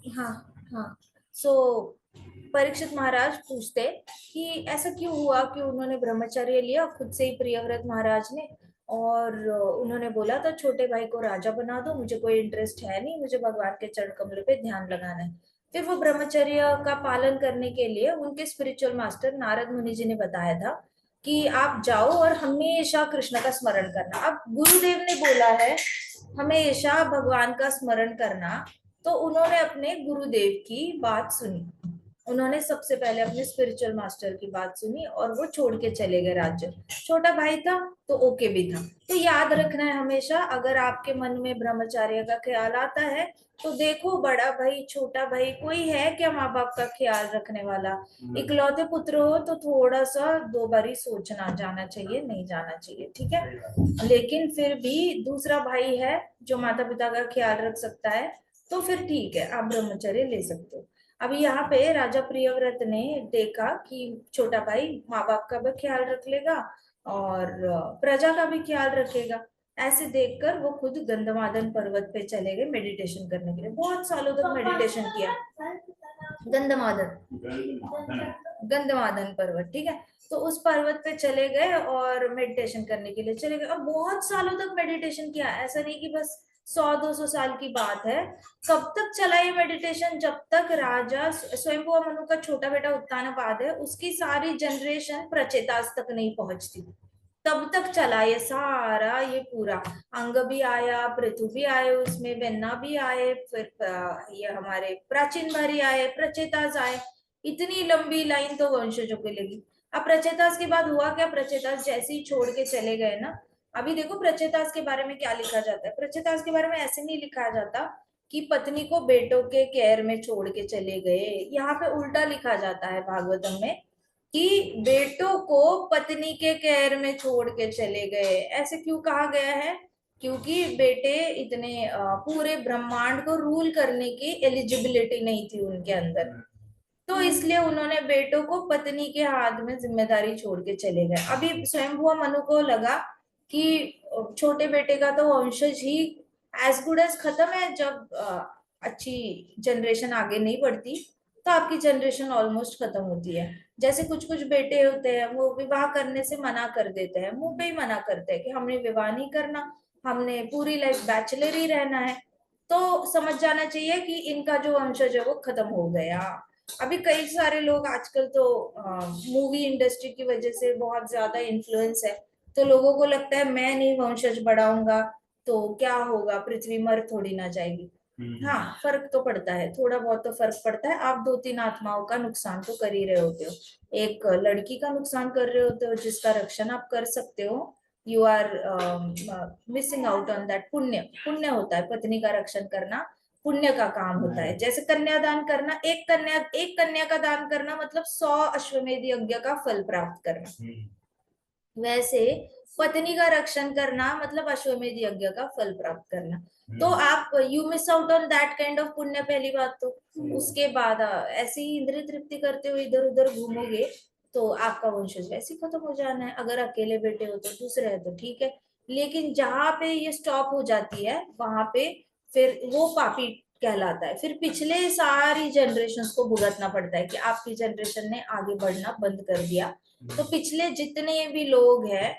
हाँ हाँ। सो परीक्षित महाराज पूछते कि ऐसा क्यों हुआ कि उन्होंने ब्रह्मचर्य लिया खुद से ही प्रियव्रत महाराज ने, और उन्होंने बोला था छोटे भाई को राजा बना दो, मुझे कोई इंटरेस्ट है नहीं, मुझे भगवान के चरण कमल पे ध्यान लगाना है। फिर वो ब्रह्मचर्य का पालन करने के लिए उनके स्पिरिचुअल मास्टर नारद मुनि जी ने बताया था कि आप जाओ और हमेशा कृष्ण का स्मरण करना। अब गुरुदेव ने बोला है हमेशा भगवान का स्मरण करना, तो उन्होंने अपने गुरुदेव की बात सुनी। उन्होंने सबसे पहले अपने स्पिरिचुअल मास्टर की बात सुनी और वो छोड़ के चले गए राज्य। छोटा भाई था तो ओके भी था। तो याद रखना है हमेशा, अगर आपके मन में ब्रह्मचर्य का ख्याल आता है तो देखो बड़ा भाई छोटा भाई कोई है क्या माँ बाप का ख्याल रखने वाला। इकलौते पुत्र हो तो थोड़ा सा दो बारी सोचना, जाना चाहिए नहीं जाना चाहिए, ठीक है। लेकिन फिर भी दूसरा भाई है जो माता पिता का ख्याल रख सकता है, तो फिर ठीक है, आप ब्रह्मचर्य ले सकते हो। अभी यहाँ पे राजा प्रियव्रत ने देखा कि छोटा भाई माँ बाप का भी ख्याल रख लेगा और प्रजा का भी ख्याल रखेगा। ऐसे देखकर वो खुद गंधमादन पर्वत पे चले गए मेडिटेशन करने के लिए। बहुत सालों तक मेडिटेशन किया। गंधमादन, गंधमादन पर्वत, ठीक है। तो उस पर्वत पे चले गए और मेडिटेशन करने के लिए चले गए और बहुत सालों तक मेडिटेशन किया। ऐसा नहीं कि बस 100-200 साल की बात है। कब तक चला ये मेडिटेशन? जब तक राजा स्वयंभुव मनु का छोटा बेटा उत्तानपाद है उसकी सारी जनरेशन प्रचेतास तक नहीं पहुंचती, तब तक चला ये सारा, ये पूरा। अंग भी आया, पृथु भी आए, उसमें वेन्ना भी आए, फिर ये हमारे प्राचीन भारी आए, प्रचेतास आए। इतनी लंबी लाइन तो वंशजों की लगी। अब प्रचेतास के बाद हुआ क्या? प्रचेतास जैसे ही छोड़ के चले गए ना, अभी देखो प्रचेतास के बारे में क्या लिखा जाता है। प्रचेतास के बारे में ऐसे नहीं लिखा जाता कि पत्नी को बेटों के केयर में छोड़ के चले गए। यहाँ पे उल्टा लिखा जाता है भागवतम में कि बेटों को पत्नी के केयर में छोड़ के चले गए। ऐसे क्यों कहा गया है? क्योंकि बेटे इतने पूरे ब्रह्मांड को रूल करने की एलिजिबिलिटी नहीं थी उनके अंदर, तो इसलिए उन्होंने बेटों को पत्नी के हाथ में जिम्मेदारी छोड़ के चले गए। अभी स्वयंभुव मनु को लगा कि छोटे बेटे का तो वंशज ही एज गुड एज खत्म है, जब अच्छी जनरेशन आगे नहीं बढ़ती तो आपकी जनरेशन ऑलमोस्ट खत्म होती है। जैसे कुछ कुछ बेटे होते हैं वो विवाह करने से मना कर देते हैं, मुंह पे ही मना करते हैं कि हमने विवाह नहीं करना, हमने पूरी लाइफ बैचलर ही रहना है। तो समझ जाना चाहिए कि इनका जो वंशज है वो खत्म हो गया। अभी कई सारे लोग आजकल तो मूवी इंडस्ट्री की वजह से बहुत ज्यादा इन्फ्लुएंस है, तो लोगों को लगता है मैं नहीं वंशज बढ़ाऊंगा तो क्या होगा, पृथ्वी मर थोड़ी ना जाएगी। हाँ, फर्क तो पड़ता है, थोड़ा बहुत तो फर्क पड़ता है। आप 2-3 आत्माओं का नुकसान तो कर ही रहे होते हो। एक लड़की का नुकसान कर रहे होते हो जिसका रक्षण आप कर सकते हो। You are missing out on that punya. पुण्य होता है पत्नी का रक्षण करना, पुण्य का काम होता है। जैसे कन्यादान करना, एक कन्या का दान करना मतलब 100 अश्वमेध यज्ञ का फल प्राप्त करना। वैसे पत्नी का रक्षण करना मतलब अश्वमेध यज्ञ का फल प्राप्त करना। तो आप you miss out on that kind of पुण्य, पहली बात तो। उसके बाद ऐसे ही इंद्रिय तृप्ति करते हुए इधर उधर घूमोगे तो आपका वंशज वैसे ही खत्म हो जाना है। अगर अकेले बेटे हो तो, दूसरे है तो ठीक है, लेकिन जहां पे ये स्टॉप हो जाती है वहां पे फिर वो पापी कहलाता है। फिर पिछले सारी जनरेशन को भुगतना पड़ता है कि आपकी जनरेशन ने आगे बढ़ना बंद कर दिया। तो पिछले जितने भी लोग हैं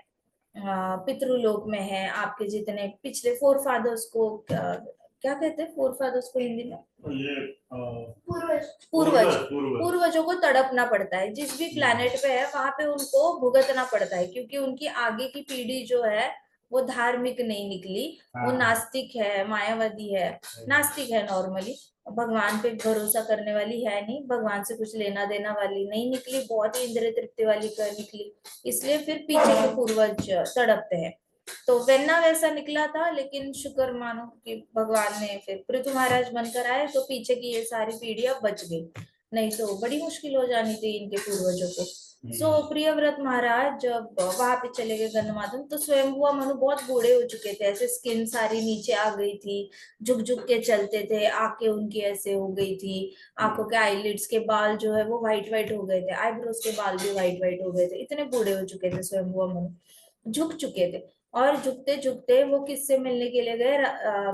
पितृलोक में है, आपके जितने पिछले फोर फादर्स को क्या कहते हैं फोर फादर्स को हिंदी में? ये पूर्वज। पूर्वज, पूर्वजों को तड़पना पड़ता है। जिस भी प्लेनेट पे है वहां पे उनको भुगतना पड़ता है, क्योंकि उनकी आगे की पीढ़ी जो है वो धार्मिक नहीं निकली, वो नास्तिक है, मायावादी है, नास्तिक है नॉर्मली, भगवान पे भरोसा करने वाली है नहीं, भगवान से कुछ लेना देना वाली नहीं निकली, बहुत ही इंद्रिय तृप्ति वाली निकली। इसलिए फिर पीछे के पूर्वज तड़पते हैं। तो वेन्ना वैसा निकला था, लेकिन शुक्र मानो कि भगवान ने फिर पृथु महाराज बनकर आए तो पीछे की ये सारी पीढ़ियां बच गई, नहीं तो बड़ी मुश्किल हो जानी थी इनके पूर्वजों को। सो प्रियव्रत महाराज जब वहां पे चले गए गंधमादन, तो स्वयंभुव मनु बहुत बूढ़े हो चुके थे, ऐसे स्किन सारी नीचे आ गई थी, झुक झुक के चलते थे, आंखें उनकी ऐसे हो गई थी, आंखों के आईलिड्स के बाल जो है वो व्हाइट व्हाइट हो गए थे, आईब्रोज के बाल भी व्हाइट व्हाइट हो गए थे, इतने बूढ़े हो चुके थे स्वयंभुव मनु, झुक चुके थे। और झुकते झुकते वो किससे मिलने के लिए गए,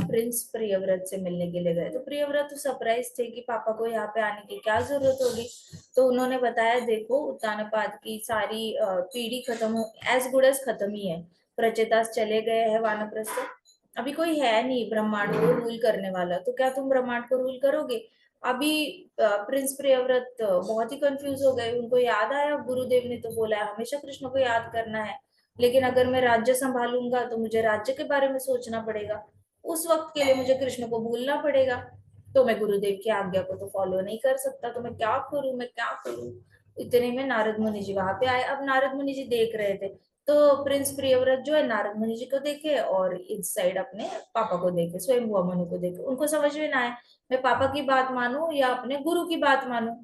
प्रिंस प्रियव्रत से मिलने के लिए गए। तो प्रियव्रत तो सरप्राइज थे कि पापा को यहाँ पे आने की क्या जरूरत होगी। तो उन्होंने बताया देखो उत्तानपाद की सारी पीढ़ी खत्म हो, एज गुड एज खत्म ही है। प्रचेतास चले गए हैं वानप्रस्थ, अभी कोई है नहीं ब्रह्मांड को रूल करने वाला, तो क्या तुम ब्रह्मांड को रूल करोगे। अभी प्रिंस प्रियव्रत बहुत ही कंफ्यूज हो गए, उनको याद आया गुरुदेव ने तो बोला है हमेशा कृष्ण को याद करना है, लेकिन अगर मैं राज्य संभालूंगा तो मुझे राज्य के बारे में सोचना पड़ेगा, उस वक्त के लिए मुझे कृष्ण को भूलना पड़ेगा, तो मैं गुरुदेव की आज्ञा को तो फॉलो नहीं कर सकता, तो मैं क्या करूं, मैं क्या करूं। इतने में नारद मुनि जी वहां पे आए। अब नारद मुनि जी देख रहे थे, तो प्रिंस प्रियव्रत जो है नारद मुनि जी को देखे और इस साइड अपने पापा को देखे, स्वयं मनु को देखे, उनको समझ में ना आए मैं पापा की बात मानूं या अपने गुरु की बात मानूं।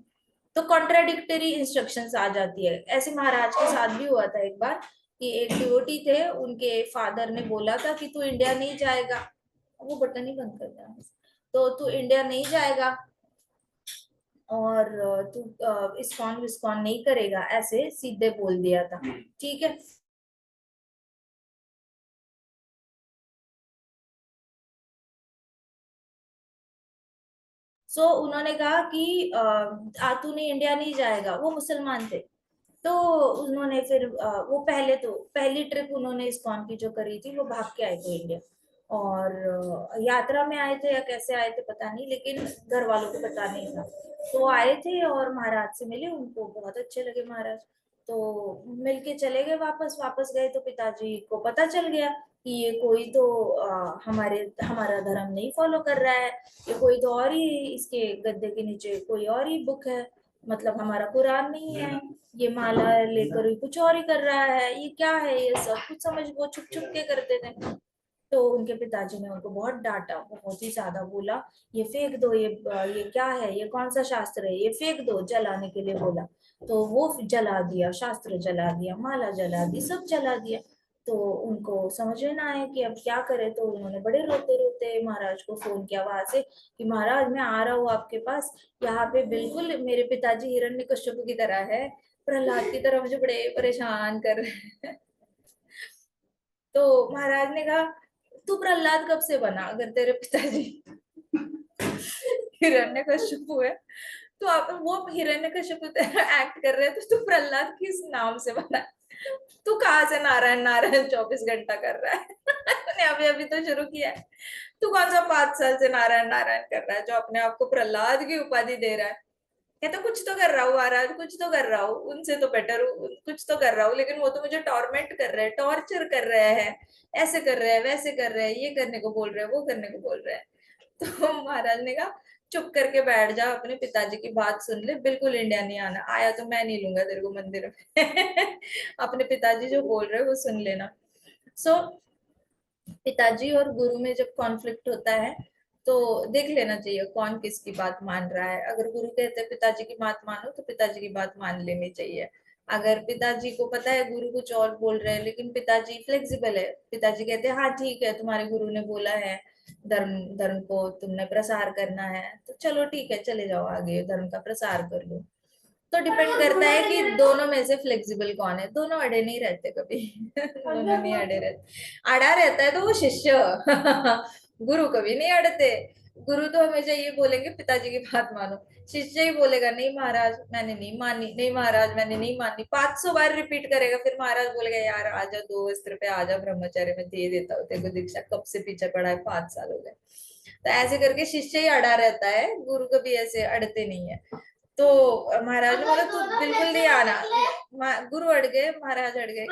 तो कॉन्ट्राडिक्टरी इंस्ट्रक्शंस आ जाती है। ऐसे महाराज के साथ भी हुआ था एक बार कि एक डिवोटी थे, उनके फादर ने बोला था कि तू इंडिया नहीं जाएगा, वो बटन ही बंद कर दिया, तो तू इंडिया नहीं जाएगा और तू इस्कॉन विस्कॉन नहीं करेगा, ऐसे सीधे बोल दिया था। ठीक है, सो उन्होंने कहा कि तूने इंडिया नहीं जाएगा, वो मुसलमान थे। तो उन्होंने फिर वो पहले तो पहली ट्रिप उन्होंने इस्कॉन की जो करी थी वो भाग के आए थे इंडिया, और यात्रा में आए थे या कैसे आए थे पता नहीं, लेकिन घर वालों को पता नहीं था। तो वो आए थे और महाराज से मिले, उनको बहुत अच्छे लगे महाराज, तो मिलके चले गए, वापस वापस गए तो पिताजी को पता चल गया कि ये कोई तो हमारे हमारा धर्म नहीं फॉलो कर रहा है, ये कोई तो और ही, इसके गद्दे के नीचे कोई और ही बुक है, मतलब हमारा कुरान नहीं है, ये माला लेकर कुछ और ही कर रहा है, ये क्या है, ये सब कुछ समझ वो छुप छुप के करते थे। तो उनके पिताजी ने उनको बहुत डांटा, बहुत ही ज्यादा बोला ये फेंक दो, ये क्या है, ये कौन सा शास्त्र है, ये फेंक दो, जलाने के लिए बोला। तो वो जला दिया, शास्त्र जला दिया, माला जला दी, सब जला दिया। तो उनको समझ में ना आया कि अब क्या करे, तो उन्होंने बड़े रोते रोते महाराज को फोन किया वहां से कि महाराज मैं आ रहा हूँ आपके पास, यहाँ पे बिल्कुल मेरे पिताजी हिरण्यकश्यप की तरह है, प्रहलाद की तरह मुझे बड़े परेशान कर रहे हैं। तो महाराज ने कहा तू प्रहलाद कब से बना, अगर तेरे पिताजी हिरण्यकश्यप है, तो आप वो हिरण्यकश्यप एक्ट कर रहे हैं, तो तू प्रहलाद किस नाम से बना, तू कहाँ से नारायण नारायण 24 घंटा कर रहा है मैंने अभी अभी तो शुरू किया है, तू कौन सा 5 साल से नारायण नारायण कर रहा है जो अपने आप को प्रहलाद की उपाधि दे रहा है। कहता कुछ तो कर रहा हूँ महाराज, कुछ तो कर रहा हूँ, उनसे तो बेटर हूँ, कुछ तो कर रहा हूँ, लेकिन वो तो मुझे टॉर्मेंट कर रहे हैं, टॉर्चर कर रहे हैं, ऐसे कर रहे हैं, वैसे कर रहे हैं, ये करने को बोल रहे हैं, वो करने को बोल रहे हैं। तो महाराज ने कहा चुप करके बैठ जा, अपने पिताजी की बात सुन ले, बिल्कुल इंडिया नहीं आना, आया तो मैं नहीं लूंगा तेरे को मंदिर में अपने पिताजी जो बोल रहे हैं वो सुन लेना। सो पिताजी और गुरु में जब कॉन्फ्लिक्ट होता है तो देख लेना चाहिए कौन किसकी बात मान रहा है। अगर गुरु कहते हैं पिताजी की बात मानो तो पिताजी की बात मान लेनी चाहिए। अगर पिताजी को पता है गुरु कुछ और बोल रहे हैं लेकिन पिताजी फ्लेक्सिबल है, पिताजी कहते हैं हाँ ठीक है तुम्हारे गुरु ने बोला है धर्म धर्म को तुमने प्रसार करना है, तो चलो ठीक है चले जाओ आगे धर्म का प्रसार कर लो। तो डिपेंड करता है कि दोनों में से फ्लेक्सिबल कौन है, दोनों अड़े नहीं रहते कभी दोनों नहीं अड़े रहते, अड़ा रहता है तो वो शिष्य गुरु कभी नहीं अड़ते। गुरु तो हमेशा ये बोलेंगे पिताजी की बात मानो, शिष्य ही बोलेगा नहीं महाराज मैंने नहीं मानी, नहीं महाराज मैंने नहीं मानी, 500 बार रिपीट करेगा, फिर महाराज बोलेगा यार आजा 2 वस्त्र पे आजा ब्रह्मचर्य में दे देता हूँ तेरे को दीक्षा, कब से पीछे पड़ा है 5 साल हो गए। तो ऐसे करके शिष्य ही अड़ा रहता है, गुरु कभी ऐसे अड़ते नहीं है। तो महाराज ने बोला तू बिल्कुल नहीं आना, गुरु अड़ गए महाराज अड़ गए,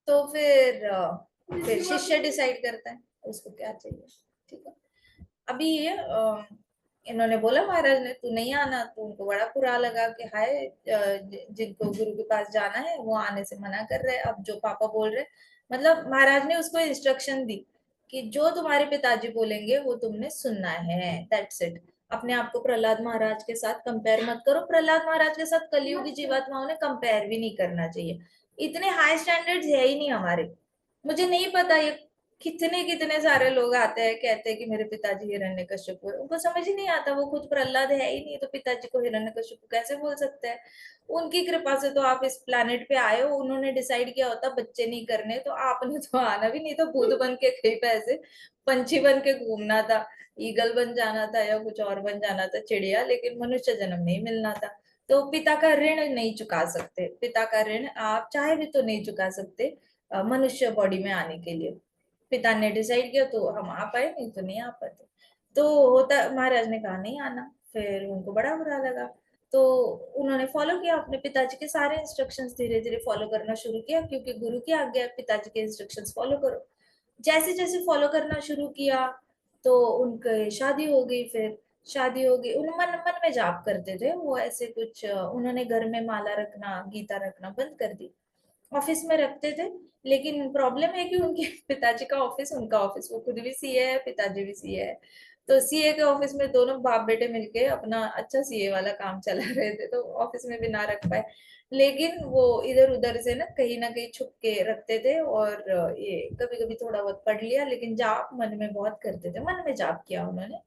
तो फिर शिष्य डिसाइड करता है उसको क्या चाहिए। ठीक है, अभी ये इन्होंने बोला महाराज ने तू नहीं आना, तो उनको बड़ा बुरा लगा कि हाय जिनको गुरु के पास जाना है वो आने से मना कर रहे हैं, अब जो पापा बोल रहे, मतलब महाराज ने उसको इंस्ट्रक्शन दी कि जो तुम्हारे पिताजी बोलेंगे वो तुमने सुनना है, दैट्स इट। अपने आप को प्रहलाद महाराज के साथ कंपेयर मत करो, प्रहलाद महाराज के साथ कलयुगी जीवात्माओं ने कंपेयर भी नहीं करना चाहिए, इतने हाई स्टैंडर्ड्स है ही नहीं हमारे। मुझे नहीं पता ये कितने कितने सारे लोग आते हैं, कहते हैं कि मेरे पिताजी हिरण्यकश्यप है। उनको समझ ही नहीं आता, वो खुद प्रहलाद है ही नहीं, तो पिताजी को हिरण्यकश्यप कैसे बोल सकते हैं। उनकी कृपा से तो आप इस प्लेनेट पे आए हो, उन्होंने डिसाइड किया होता बच्चे नहीं करने तो आपने तो आना भी नहीं, तो भूत बन के कहीं पे ऐसे पंछी बन के घूमना था, ईगल बन जाना था या कुछ और बन जाना था, चिड़िया, लेकिन मनुष्य जन्म नहीं मिलना था। तो पिता का ऋण नहीं चुका सकते, पिता का ऋण आप चाहे भी तो नहीं चुका सकते मनुष्य बॉडी में आने के लिए। पिता ने डिसाइड किया तो हम आ पाए, नहीं तो नहीं आ पाते। तो होता, महाराज ने कहा नहीं आना, फिर उनको बड़ा बुरा लगा। तो उन्होंने फॉलो किया अपने पिताजी के सारे इंस्ट्रक्शंस, धीरे धीरे फॉलो करना शुरू किया, क्योंकि गुरु की आज्ञा है पिताजी के इंस्ट्रक्शंस फॉलो करो। जैसे जैसे फॉलो करना शुरू किया तो उनके शादी हो गई। फिर शादी हो गई, उन मन मन में जाप करते थे वो, ऐसे कुछ उन्होंने घर में माला रखना, गीता रखना बंद कर दी। ऑफिस में रखते थे, लेकिन प्रॉब्लम है कि उनके पिताजी का ऑफिस, उनका ऑफिस, वो खुद भी सीए है, पिताजी भी सीए है। तो सीए के ऑफिस में दोनों बाप बेटे मिलके अपना अच्छा सीए वाला काम चला रहे थे, तो ऑफिस में भी ना रख पाए। लेकिन वो इधर उधर से ना कहीं छुप के रखते थे, और ये कभी कभी थोड़ा बहुत पढ़ लिया, लेकिन जाप मन में बहुत करते थे, मन में जाप किया उन्होंने,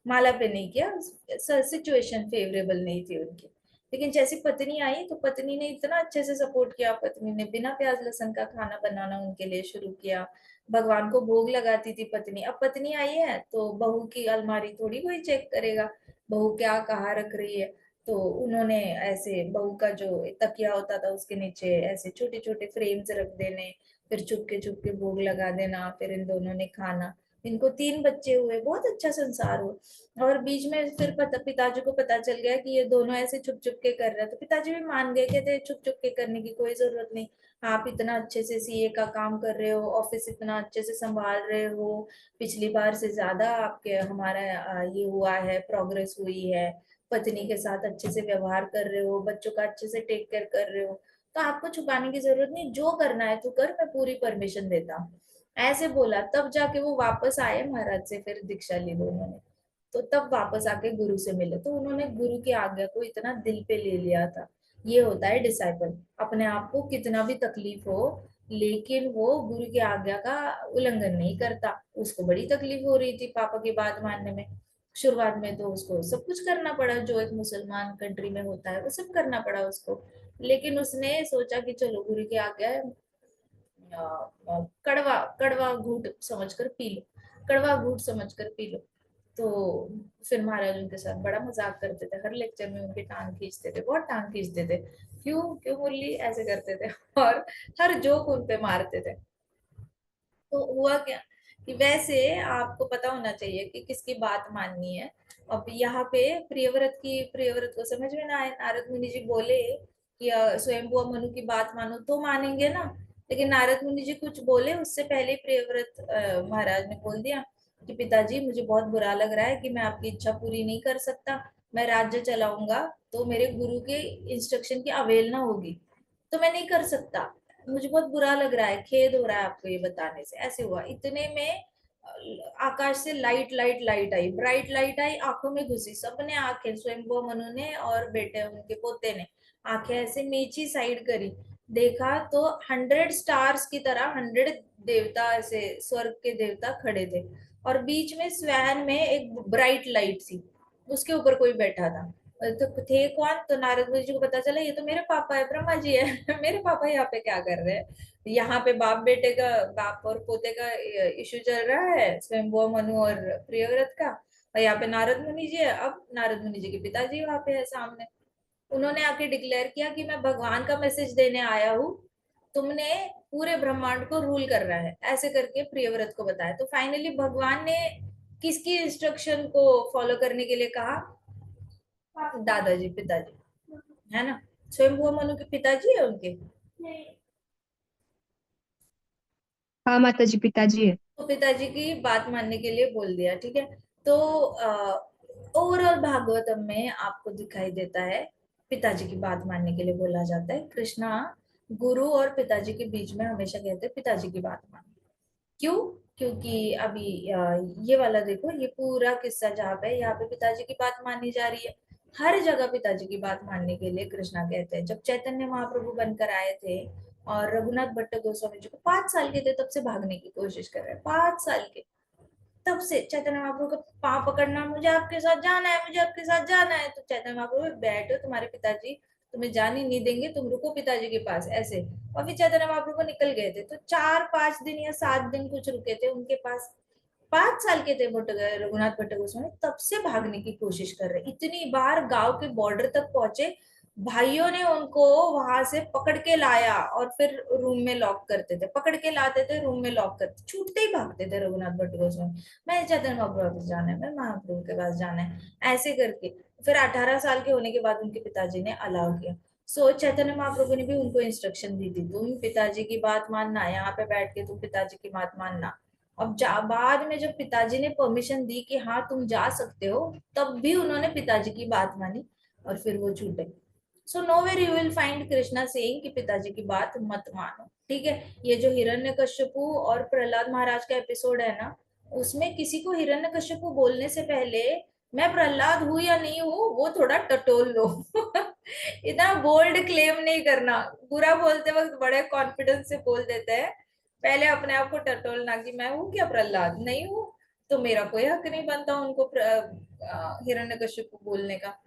माला पे नहीं किया, सिचुएशन फेवरेबल नहीं थी उनकी। लेकिन जैसी पत्नी आई तो पत्नी ने इतना अच्छे से सपोर्ट किया, पत्नी ने बिना प्याज लहसुन का खाना बनाना उनके लिए शुरू किया, भगवान को भोग लगाती थी पत्नी। अब पत्नी आई है तो बहू की अलमारी थोड़ी कोई चेक करेगा, बहू क्या कहाँ रख रही है। तो उन्होंने ऐसे बहू का जो तकिया होता था उसके नीचे ऐसे छोटे छोटे फ्रेम्स रख देने, फिर चुपके चुपके भोग लगा देना, फिर इन दोनों ने खाना। इनको 3 बच्चे हुए, बहुत अच्छा संसार हो। और बीच में फिर पिताजी को पता चल गया कि ये दोनों ऐसे छुप छुप के कर रहे हैं, तो पिताजी भी मान गए, कहते छुप छुप के करने की कोई जरूरत नहीं। आप इतना अच्छे से सीए का काम कर रहे हो, ऑफिस इतना अच्छे से संभाल रहे हो, पिछली बार से ज्यादा आपके हमारा ये हुआ है, प्रोग्रेस हुई है, पत्नी के साथ अच्छे से व्यवहार कर रहे हो, बच्चों का अच्छे से टेक केयर कर रहे हो, तो आपको छुपाने की जरूरत नहीं, जो करना है तू कर, मैं पूरी परमिशन देता हूँ। ऐसे बोला, तब जाके वो वापस आए महाराज से, फिर दीक्षा ली दोनों ने। तो तब वापस आके गुरु से मिले, तो उन्होंने गुरु की आज्ञा को इतना दिल पे ले लिया था। ये होता है डिसाइपल, अपने आप को कितना भी तकलीफ हो, लेकिन वो गुरु की आज्ञा का उल्लंघन नहीं करता। उसको बड़ी तकलीफ हो रही थी पापा की बात मानने में, शुरुआत में तो उसको सब कुछ करना पड़ा जो एक मुसलमान कंट्री में होता है, वो सब करना पड़ा उसको। लेकिन उसने सोचा कि चलो गुरु की आज्ञा है, कड़वा कड़वा घूट समझकर पी लो, कड़वा घूट समझकर पी लो। तो फिर महाराज उनके साथ बड़ा मजाक करते थे, हर लेक्चर में उनकी टांग खींचते थे, बहुत टांग खींचते थे, क्यों क्यों मुरली ऐसे करते थे, और हर जोक उन पे मारते थे। तो हुआ क्या कि वैसे आपको पता होना चाहिए कि किसकी बात माननी है। अब यहाँ पे प्रियव्रत को समझ में ना आए, नारद मुनि जी बोले कि स्वयंभुआ मनु की बात मानो तो मानेंगे ना। लेकिन नारद मुनि जी कुछ बोले उससे पहले ही प्रियव्रत महाराज ने बोल दिया कि पिताजी मुझे बहुत बुरा लग रहा है कि मैं आपकी इच्छा पूरी नहीं कर सकता, मैं राज्य चलाऊंगा तो मेरे गुरु के इंस्ट्रक्शन की अवहेलना होगी, तो मैं नहीं कर सकता, मुझे बहुत बुरा लग रहा है, खेद हो रहा है आपको ये बताने से। ऐसे हुआ, इतने में आकाश से लाइट लाइट लाइट आई, ब्राइट लाइट आई, आंखों में घुसी, सबने आंखें, स्वयंभुआ मनु ने और बेटे उनके पोते ने आंखें ऐसे नीची साइड करी, देखा तो 100 स्टार्स की तरह 100 देवता, ऐसे स्वर्ग के देवता खड़े थे, और बीच में स्वयं में एक ब्राइट लाइट थी, उसके ऊपर कोई बैठा था। तो थे कौन, तो नारद मुनि जी को पता चला ये तो मेरे पापा है, ब्रह्मा जी है। मेरे पापा यहाँ पे क्या कर रहे हैं, यहाँ पे बाप बेटे का, बाप और पोते का इशू चल रहा है, स्वयंभुआ मनु और प्रियव्रत का, और यहाँ पे नारद मुनि जी है। अब नारद मुनि जी के पिताजी वहां पे है सामने, उन्होंने आके डिक्लेयर किया कि मैं भगवान का मैसेज देने आया हूँ, तुमने पूरे ब्रह्मांड को रूल कर रहा है, ऐसे करके प्रियव्रत को बताया। तो फाइनली भगवान ने किसकी इंस्ट्रक्शन को फॉलो करने के लिए कहा, दादाजी, पिताजी, है ना, स्वयंभुआ मनु के पिताजी है उनके। हाँ माता जी, पिताजी है। तो पिताजी की बात मानने के लिए बोल दिया, ठीक है। तो ओवरऑल भागवतम में आपको दिखाई देता है पिताजी की बात मानने के लिए बोला जाता है, कृष्णा गुरु और पिताजी के बीच में हमेशा कहते हैं पिताजी की बात मान। क्यों, क्योंकि अभी ये वाला देखो, ये पूरा किस्सा जहाँ पे यहाँ पे पिताजी की बात मानी जा रही है, हर जगह पिताजी की बात मानने के लिए कृष्णा कहते हैं। जब चैतन्य महाप्रभु बनकर आए थे और रघुनाथ भट्ट गोस्वामी जी को 5 साल के थे तब से भागने की कोशिश कर रहे हैं, 5 साल के। तब से चैतन्य महाप्रभु का पाँव पकड़ना, मुझे आपके साथ जाना है, मुझे आपके साथ जाना है। तो चैतन्य महाप्रभु बैठो, तुम्हारे पिताजी तुम्हें जाने नहीं देंगे, तुम रुको पिताजी के पास, ऐसे। और फिर चैतन्य महाप्रभु निकल गए थे, तो 4-5 दिन या 7 दिन कुछ रुके थे उनके पास। 5 साल के थे भट्ट रघुनाथ भट्ट गोस्वामी, तब से भागने की कोशिश कर रहे। इतनी बार गांव के बॉर्डर तक पहुंचे, भाइयों ने उनको वहां से पकड़ के लाया और फिर रूम में लॉक करते थे, पकड़ के लाते थे, रूम में लॉक करते, छूटते ही भागते थे रघुनाथ भट्ट गोस्वामी। मैं चैतन्य महाप्रभु के पास जाना है, मैं महाप्रभु के पास जाना है, ऐसे करके। फिर 18 साल के होने के बाद उनके पिताजी ने अलाउ किया। सो चैतन्य महाप्रभु ने भी उनको इंस्ट्रक्शन दी थी, तुम पिताजी की बात मानना, यहाँ पे बैठ के तुम पिताजी की बात मानना। अब बाद में जब पिताजी ने परमिशन दी कि हाँ तुम जा सकते हो, तब भी उन्होंने पिताजी की बात मानी और फिर वो छूटे। So nowhere you will find Krishna saying कि पिताजी की बात मत मानो, ठीक है। ये जो हिरण्यकश्यपु और प्रहलाद महाराज का एपिसोड है ना, उसमें किसी को हिरण्यकश्यपु बोलने से पहले मैं प्रहलाद हूं या नहीं हूं वो थोड़ा टटोल लो। इतना बोल्ड क्लेम नहीं करना, बुरा बोलते वक्त बड़े कॉन्फिडेंस से बोल देते हैं। पहले अपने आप को टटोलना कि मैं हूँ क्या प्रहलाद, नहीं हूँ, तो मेरा कोई हक नहीं बनता उनको हिरण्यकश्यप बोलने का।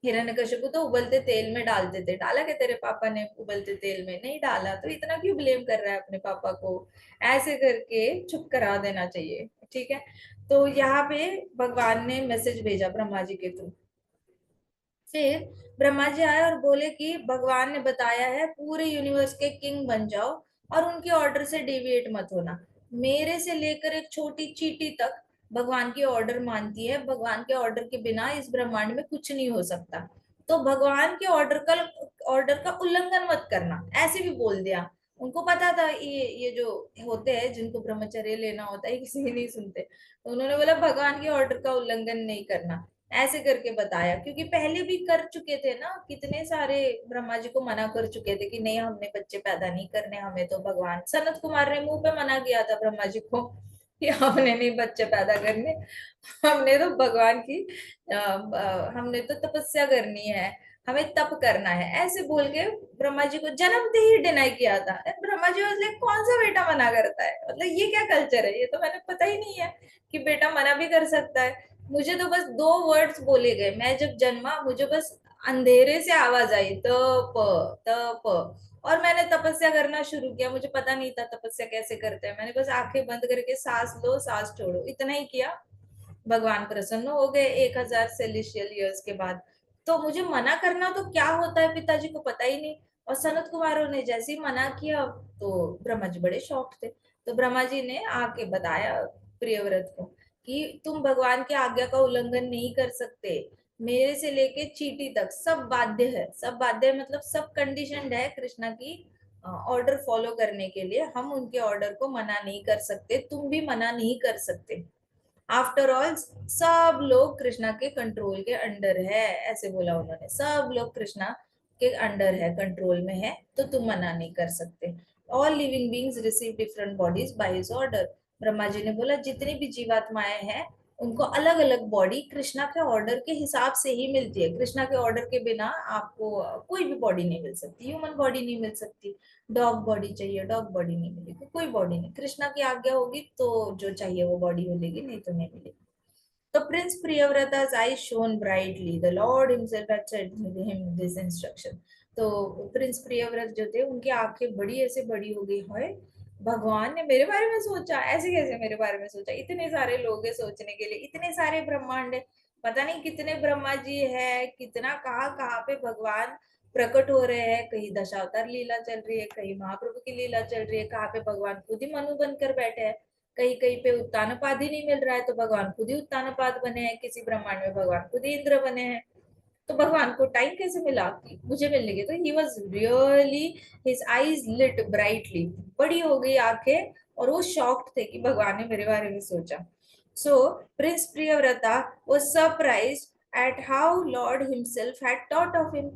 हिरण्यकश्यप तो उबलते तेल में डालते थे, डाला क्या तेरे पापा ने उबलते तेल में, नहीं डाला, तो इतना क्यों ब्लेम कर रहा है अपने पापा को। ऐसे करके चुप करा देना चाहिए, ठीक है। तो यहाँ पे भगवान ने मैसेज भेजा ब्रह्मा जी के थ्रू। फिर ब्रह्मा जी आए और बोले कि भगवान ने बताया है पूरे यूनिवर्स के किंग बन जाओ और उनके ऑर्डर से डेविएट मत होना। मेरे से लेकर एक छोटी चींटी तक भगवान की ऑर्डर मानती है, भगवान के ऑर्डर के बिना इस ब्रह्मांड में कुछ नहीं हो सकता। तो भगवान के ऑर्डर का उल्लंघन मत करना, ऐसे भी बोल दिया। उनको पता था ये जो होते हैं जिनको ब्रह्मचर्य लेना होता है किसी की नहीं सुनते, तो उन्होंने बोला भगवान के ऑर्डर का उल्लंघन नहीं करना, ऐसे करके बताया। क्योंकि पहले भी कर चुके थे ना, कितने सारे ब्रह्मा जी को मना कर चुके थे कि नहीं हमने बच्चे पैदा नहीं करने, हमें तो भगवान, सनत कुमार ने मुंह पे मना किया था ब्रह्मा जी को कि हमने नहीं बच्चे पैदा करने, हमने तो भगवान की हमने तो तपस्या करनी है, हमें तप करना है, ऐसे बोल के ब्रह्मा जी को जन्मते ही डिनाई किया था। ब्रह्मा जी वाले कौन सा बेटा मना करता है, मतलब ये क्या कल्चर है, ये तो मैंने पता ही नहीं है कि बेटा मना भी कर सकता है। मुझे तो बस 2 वर्ड्स बोले गए, मैं जब जन्मा मुझे बस अंधेरे से आवाज आई तप, तप, और मैंने तपस्या करना शुरू किया। मुझे पता नहीं था तपस्या कैसे करते हैं, मैंने बस आंखें बंद करके सांस लो सांस छोड़ो, इतना ही किया। भगवान प्रसन्न हो गए 1000 सेलिशियल ईयर्स के बाद। तो मुझे मना करना तो क्या होता है पिताजी को पता ही नहीं। और सनत कुमारों ने जैसे ही मना किया तो ब्रह्मा जी बड़े शॉक थे। तो ब्रह्मा जी ने आके बताया प्रियव्रत को कि तुम भगवान की आज्ञा का उल्लंघन नहीं कर सकते, मेरे से लेके चींटी तक सब बाध्य है, सब बाध्य है मतलब सब कंडीशनड है कृष्णा की ऑर्डर फॉलो करने के लिए। हम उनके ऑर्डर को मना नहीं कर सकते, तुम भी मना नहीं कर सकते। आफ्टर ऑल सब लोग कृष्णा के कंट्रोल के अंडर है, ऐसे बोला उन्होंने, सब लोग कृष्णा के अंडर है, कंट्रोल में है, तो तुम मना नहीं कर सकते। All living beings receive different bodies by his order. Brahma ji ने बोला जितनी भी जीवात्माएं हैं उनको अलग अलग बॉडी कृष्णा के ऑर्डर के हिसाब से ही मिलती है। कृष्णा के ऑर्डर के बिना आपको कोई भी बॉडी नहीं मिल सकती, ह्यूमन बॉडी नहीं मिल सकती, डॉग बॉडी चाहिए डॉग बॉडी नहीं मिलेगी, कोई बॉडी नहीं, कृष्णा की आज्ञा होगी तो जो चाहिए वो बॉडी मिलेगी, नहीं तो नहीं मिलेगी। तो Prince प्रियव्रता's eyes shone brightly. The Lord himself had said him this instruction. तो प्रिंस प्रियव्रत जो थे उनकी आंखें बड़ी ऐसे बड़ी हो गई, हाय भगवान ने मेरे बारे में सोचा, ऐसे कैसे मेरे बारे में सोचा, इतने सारे लोग हैं सोचने के लिए, इतने सारे ब्रह्मांड है, पता नहीं कितने ब्रह्मा जी है, कितना कहाँ कहाँ पे भगवान प्रकट हो रहे हैं, कहीं दशावतार लीला चल रही है, कहीं महाप्रभु की लीला चल रही है, कहाँ पे भगवान खुद ही मनु बनकर बैठे हैं, कहीं कहीं पे उत्तानपाद ही नहीं मिल रहा है तो भगवान खुद ही उत्तानपाद बने हैं, किसी ब्रह्मांड में भगवान खुद ही इंद्र बने हैं। तो भगवान को टाइम कैसे मिला कि मुझे मिलने के, तो he was really, his eyes lit brightly, बड़ी हो गई आंखें, और वो शॉक्ड थे कि भगवान ने मेरे बारे में सोचा। So prince Priyavrata was surprised at how Lord himself had thought of him.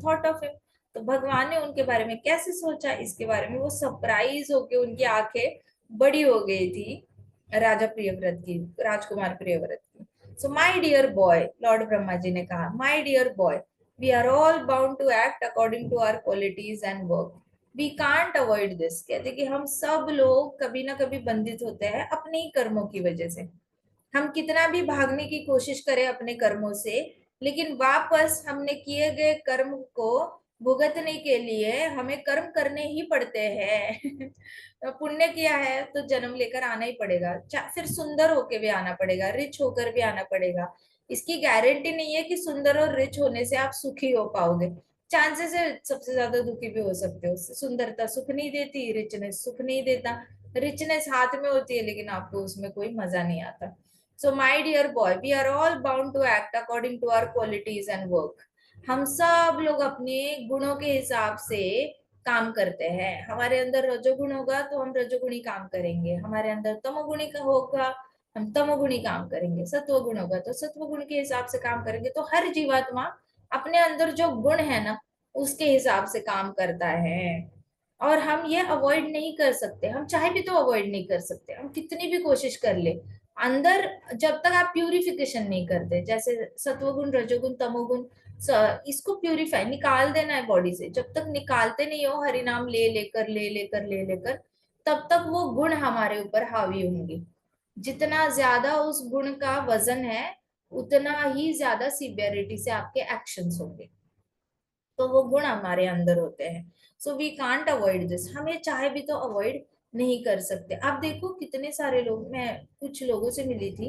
तो भगवान ने उनके बारे में कैसे सोचा, इसके बारे में वो सरप्राइज होके उनकी आंखें बड़ी हो गई थी, राजा प्रियव्रत की, राजकुमार प्रियव्रत की। So my dear boy, lord Brahma ji ने कहा, my dear boy, we are all bound to act according to our qualities and work. We can't avoid this, कहते कि हम सब लोग कभी ना कभी बंधित होते हैं अपने ही कर्मों की वजह से। हम कितना भी भागने की कोशिश करें अपने कर्मों से, लेकिन वापस हमने किए गए कर्म को भुगतने के लिए हमें कर्म करने ही पड़ते हैं। तो पुण्य किया है तो जन्म लेकर आना ही पड़ेगा, फिर सुंदर होके भी आना पड़ेगा, रिच होकर भी आना पड़ेगा। इसकी गारंटी नहीं है कि सुंदर और रिच होने से आप सुखी हो पाओगे। चांसेस है सबसे ज्यादा दुखी भी हो सकते हो। सुंदरता सुख नहीं देती, रिचनेस सुख नहीं देता। रिचनेस हाथ में होती है लेकिन आपको उसमें कोई मजा नहीं आता। So, my dear boy, we are all bound to act according to our qualities and work. हम सब लोग अपने गुणों के हिसाब से काम करते हैं। हमारे अंदर रजोगुण होगा तो हम रजोगुणी काम करेंगे, हमारे अंदर तमोगुणी का होगा हम तमोगुणी काम करेंगे, सत्वगुण होगा तो सत्वगुण के हिसाब से काम करेंगे। तो हर जीवात्मा अपने अंदर जो गुण है ना उसके हिसाब से काम करता है। और हम ये अवॉइड नहीं कर सकते, हम चाहे भी तो अवॉइड नहीं कर सकते, हम कितनी भी कोशिश कर ले अंदर। जब तक आप प्यूरिफिकेशन नहीं करते, जैसे सत्वगुण रजोगुण तमोगुण, इसको प्यूरिफाई निकाल देना है बॉडी से। जब तक निकालते नहीं हो हरि नाम ले लेकर तब तक वो गुण हमारे ऊपर हावी होंगे। जितना ज्यादा उस गुण का वजन है उतना ही ज्यादा सीवियरिटी से आपके एक्शंस होंगे। तो वो गुण हमारे अंदर होते हैं। So we can't avoid this, हम ये चाहे भी तो अवॉइड नहीं कर सकते। आप देखो कितने सारे लोग, मैं कुछ लोगों से मिली थी,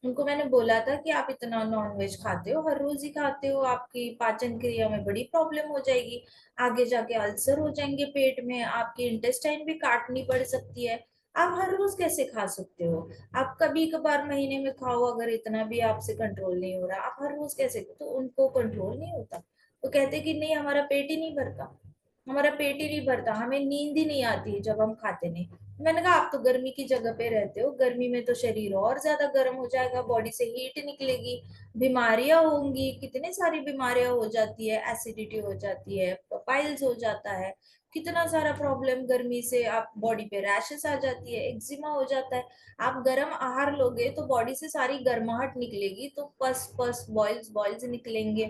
उनको मैंने बोला था कि आप इतना नॉनवेज खाते हो, हर रोज ही खाते हो, आपकी पाचन क्रिया में बड़ी प्रॉब्लम हो जाएगी, आगे जाके अल्सर हो जाएंगे पेट में, आपकी इंटेस्टाइन भी काटनी पड़ सकती है। आप हर रोज कैसे खा सकते हो? आप कभी कभार महीने में खाओ, अगर इतना भी आपसे कंट्रोल नहीं हो रहा, आप हर रोज कैसे? तो उनको कंट्रोल नहीं होता। तो कहते कि नहीं हमारा पेट ही नहीं भरता, हमारा पेट ही नहीं भरता, हमें नींद ही नहीं आती है जब हम खाते नहीं। मैंने कहा आप तो गर्मी की जगह पे रहते हो, गर्मी में तो शरीर और ज्यादा गर्म हो जाएगा, बॉडी से हीट निकलेगी, बीमारियां होंगी, कितनी सारी बीमारियां हो जाती है, एसिडिटी हो जाती है, पाइल्स हो जाता है, कितना सारा प्रॉब्लम गर्मी से, आप बॉडी पे रैशेस आ जाती है, एक्जिमा हो जाता है। आप गर्म आहार लोगे तो बॉडी से सारी गर्माहट निकलेगी, तो पस पस बॉइल्स बॉइल्स निकलेंगे।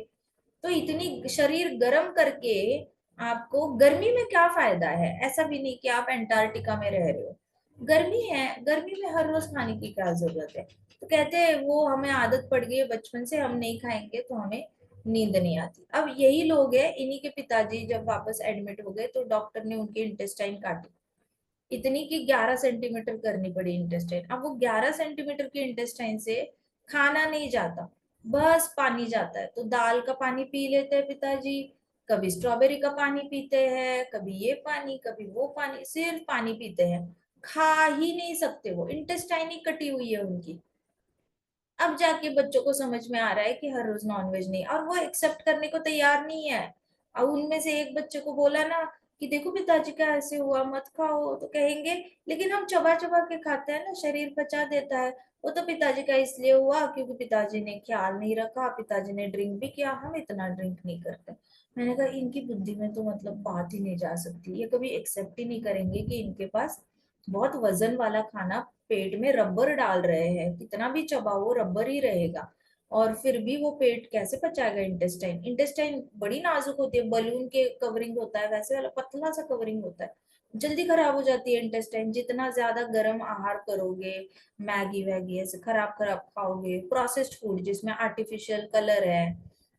तो इतनी शरीर गर्म करके आपको गर्मी में क्या फायदा है? ऐसा भी नहीं कि आप अंटार्कटिका में रह रहे हो, गर्मी है, गर्मी में हर रोज खाने की क्या जरूरत है? तो कहते हैं वो हमें आदत पड़ गई है बचपन से, हम नहीं खाएंगे तो हमें नींद नहीं आती। अब यही लोग हैं, इन्हीं के पिताजी जब वापस एडमिट हो गए तो डॉक्टर ने उनकी इंटेस्टाइन काटी, इतनी की 11 सेंटीमीटर करनी पड़ी इंटेस्टाइन। अब वो 11 सेंटीमीटर की इंटेस्टाइन से खाना नहीं जाता, बस पानी जाता है। तो दाल का पानी पी लेते हैं पिताजी, कभी स्ट्रॉबेरी का पानी पीते हैं, कभी ये पानी कभी वो पानी, सिर्फ पानी पीते हैं, खा ही नहीं सकते, वो इंटेस्टाइन ही कटी हुई है उनकी। अब जाके बच्चों को समझ में आ रहा है कि हर रोज नॉनवेज नहीं, और वो एक्सेप्ट करने को तैयार नहीं है। अब उनमें से एक बच्चे को बोला ना कि देखो पिताजी का ऐसे हुआ, मत खाओ, तो कहेंगे लेकिन हम चबा चबा के खाते हैं ना, शरीर पचा देता है। वो तो पिताजी का इसलिए हुआ क्योंकि पिताजी ने ख्याल नहीं रखा, पिताजी ने ड्रिंक भी किया, हम इतना ड्रिंक नहीं करते। मैंने कहा इनकी बुद्धि में तो मतलब बात ही नहीं जा सकती, ये कभी एक्सेप्ट ही नहीं करेंगे कि इनके पास बहुत वजन वाला खाना पेट में रबर डाल रहे हैं, कितना भी चबाओ वो रबर ही रहेगा। और फिर भी वो पेट कैसे पचाएगा? इंटेस्टाइन, इंटेस्टाइन बड़ी नाजुक होती है, बलून के कवरिंग होता है वैसे वाला पतला सा कवरिंग होता है, जल्दी खराब हो जाती है इंटेस्टाइन। जितना ज्यादा गर्म आहार करोगे, मैगी वैगी ऐसे खराब खराब खाओगे, प्रोसेस्ड फूड जिसमें आर्टिफिशियल कलर है,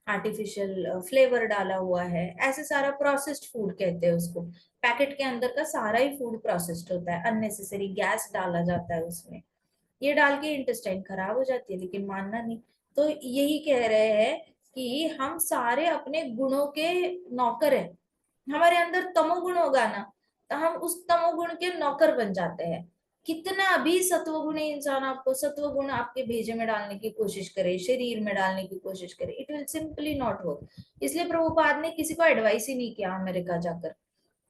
आर्टिफिशियल फ्लेवर डाला हुआ है, ऐसे सारा प्रोसेस्ड फूड कहते हैं उसको। पैकेट के अंदर का सारा ही फूड प्रोसेस्ड होता है, अननेसेसरी गैस डाला जाता है उसमें, ये डाल के इंटेस्टाइन खराब हो जाती है, लेकिन मानना नहीं। तो यही कह रहे हैं कि हम सारे अपने गुणों के नौकर हैं। हमारे अंदर तमोगुण होगा ना तो हम उस तमोगुण के नौकर बन जाते हैं। कितना भी सत्वगुणी इंसान आपको सत्वगुण आपके भेजे में डालने की कोशिश करे, शरीर में डालने की कोशिश करे, it will simply not work. इसलिए प्रभुपाद ने किसी को एडवाइस ही नहीं किया अमेरिका जाकर।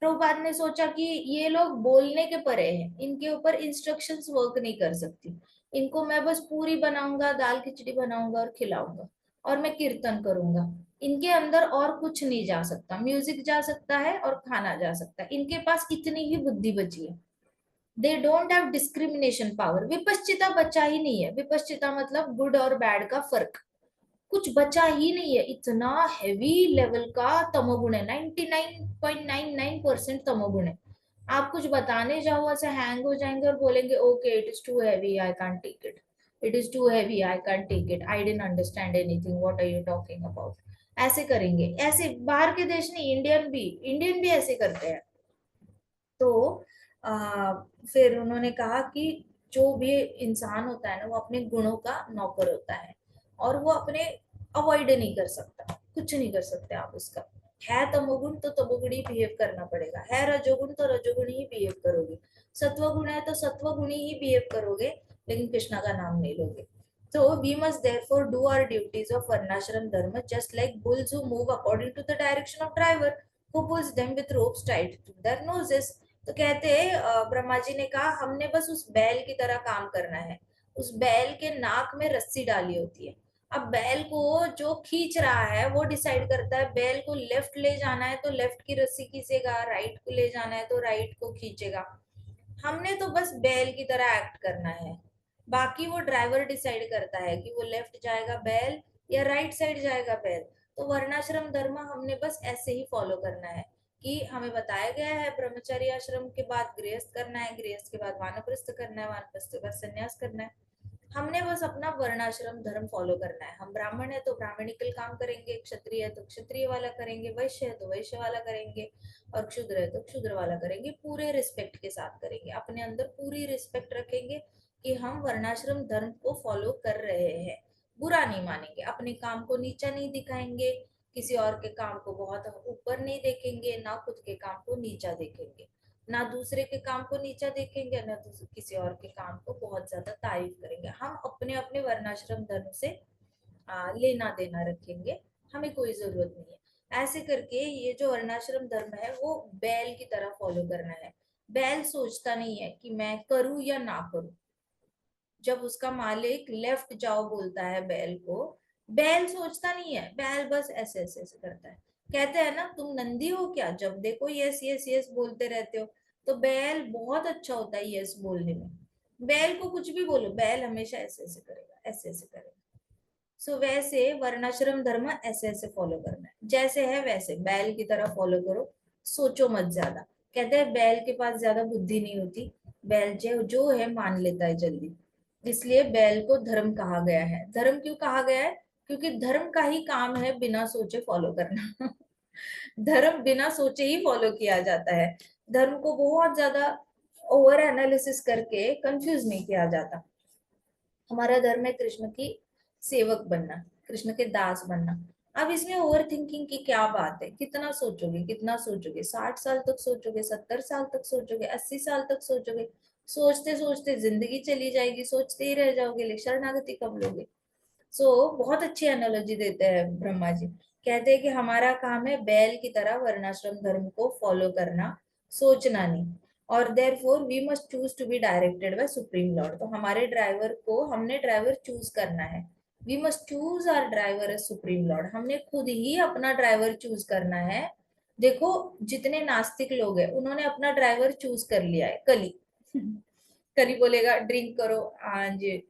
प्रभुपाद ने सोचा कि ये लोग बोलने के परे हैं, इनके ऊपर इंस्ट्रक्शंस वर्क नहीं कर सकती, इनको मैं बस पूरी बनाऊंगा, दाल खिचड़ी बनाऊंगा और खिलाऊंगा, और मैं कीर्तन करूंगा। इनके अंदर और कुछ नहीं जा सकता, म्यूजिक जा सकता है और खाना जा सकता है, इनके पास इतनी ही बुद्धि बची है। They don't have discrimination power, विपश्चिता बचा ही नहीं है। विपश्चिता मतलब गुड और बैड का फर्क, कुछ बचा ही नहीं है, इतना हेवी लेवल का तमोगुण है, 99.99% तमोगुण है। आप कुछ बताने जाओ ऐसे हैंग हो जाएंगे और बोलेंगे okay it is too heavy, I can't take it, it is too heavy, I can't take it, I didn't understand anything, what are you talking about. ऐसे करेंगे, ऐसे बाहर के देश नहीं, इंडियन भी ऐसे करते हैं। तो फिर उन्होंने कहा कि जो भी इंसान होता है ना वो अपने गुणों का नौकर होता है, और वो अपने अवॉइड नहीं कर सकता, कुछ नहीं कर सकते आप उसका। है तमोगुण तो तमोगुण ही बिहेव करना पड़ेगा, है रजोगुण तो रजोगुण ही बिहेव करोगे, सत्वगुण है तो सत्वगुण ही बिहेव करोगे, लेकिन कृष्णा का नाम नहीं लोगे। So we must therefore do our duties of varnashram dharma just like bulls who move according to the direction of driver who pulls them with ropes tied to their noses। तो कहते ब्रह्मा जी ने कहा हमने बस उस बैल की तरह काम करना है, उस बैल के नाक में रस्सी डाली होती है। अब बैल को जो खींच रहा है वो डिसाइड करता है, बैल को लेफ्ट ले जाना है तो लेफ्ट की रस्सी खींचेगा, राइट को ले जाना है तो राइट को खींचेगा। हमने तो बस बैल की तरह एक्ट करना है, बाकी वो ड्राइवर डिसाइड करता है कि वो लेफ्ट जाएगा बैल या राइट साइड जाएगा बैल। तो वर्णाश्रम धर्म हमने बस ऐसे ही फॉलो करना है कि हमें बताया गया है ब्रह्मचर्य आश्रम के बाद गृहस्थ करना है, गृहस्थ के बाद वानप्रस्थ करना है, वानप्रस्थ के बाद संन्यास करना है। हमने बस अपना वर्णाश्रम धर्म फॉलो करना है। हम ब्राह्मण है तो ब्राह्मणिकल काम करेंगे, क्षत्रिय है तो क्षत्रिय वाला करेंगे, वैश्य है तो वैश्य वाला करेंगे, और क्षुद्र है तो क्षुद्र वाला करेंगे। पूरे रिस्पेक्ट के साथ करेंगे, अपने अंदर पूरी रिस्पेक्ट रखेंगे कि हम वर्णाश्रम धर्म को फॉलो कर रहे हैं। बुरा नहीं मानेंगे, अपने काम को नीचा नहीं दिखाएंगे, किसी और के काम को बहुत ऊपर नहीं देखेंगे, ना खुद के काम को नीचा देखेंगे, ना दूसरे के काम को नीचा देखेंगे, ना किसी और के काम को बहुत ज्यादा तारीफ करेंगे। हम अपने अपने वर्णाश्रम धर्म से लेना देना रखेंगे, हमें कोई जरूरत नहीं है। ऐसे करके ये जो वर्णाश्रम धर्म है वो बैल की तरह फॉलो करना है। बैल सोचता नहीं है कि मैं करूं या ना करूं। जब उसका मालिक लेफ्ट जाओ बोलता है बैल को, बैल सोचता नहीं है, बैल बस ऐसे ऐसे ऐसे करता है। कहते हैं ना तुम नंदी हो क्या, जब देखो यस यस यस बोलते रहते हो। तो बैल बहुत अच्छा होता है यस बोलने में। बैल को कुछ भी बोलो, बैल हमेशा ऐसे ऐसे करेगा, ऐसे ऐसे करेगा। सो वैसे वर्णाश्रम धर्म ऐसे ऐसे फॉलो करना है, जैसे है वैसे बैल की तरह फॉलो करो। सोचो मत ज्यादा। कहते हैं बैल के पास ज्यादा बुद्धि नहीं होती, बैल जो जो है मान लेता है जल्दी। इसलिए बैल को धर्म कहा गया है। धर्म क्यों कहा गया है? क्योंकि धर्म का ही काम है बिना सोचे फॉलो करना। धर्म बिना सोचे ही फॉलो किया जाता है। धर्म को बहुत ज्यादा ओवर एनालिसिस करके कंफ्यूज नहीं किया जाता। हमारा धर्म है कृष्ण की सेवक बनना, कृष्ण के दास बनना। अब इसमें ओवर थिंकिंग की क्या बात है? कितना सोचोगे, कितना सोचोगे? 60 साल तक सोचोगे, 70 साल तक सोचोगे, 80 साल तक सोचोगे? सोचते सोचते जिंदगी चली जाएगी, सोचते ही रह जाओगे, लेकिन शरणागति कब लोगे? बहुत अच्छी एनालॉजी देते हैं ब्रह्मा जी। कहते हैं कि हमारा काम है बैल की तरह वर्णाश्रम धर्म को फॉलो करना, सोचना नहीं। और therefore we must choose to be directed by supreme lord. तो हमारे ड्राइवर को, हमने ड्राइवर चूज करना है। We must choose our driver as supreme lord. हमने खुद ही अपना ड्राइवर चूज करना है। देखो जितने नास्तिक लोग हैं उन्होंने अपना ड्राइवर चूज कर लिया है, कली। कली बोलेगा ड्रिंक करो, हाँ जी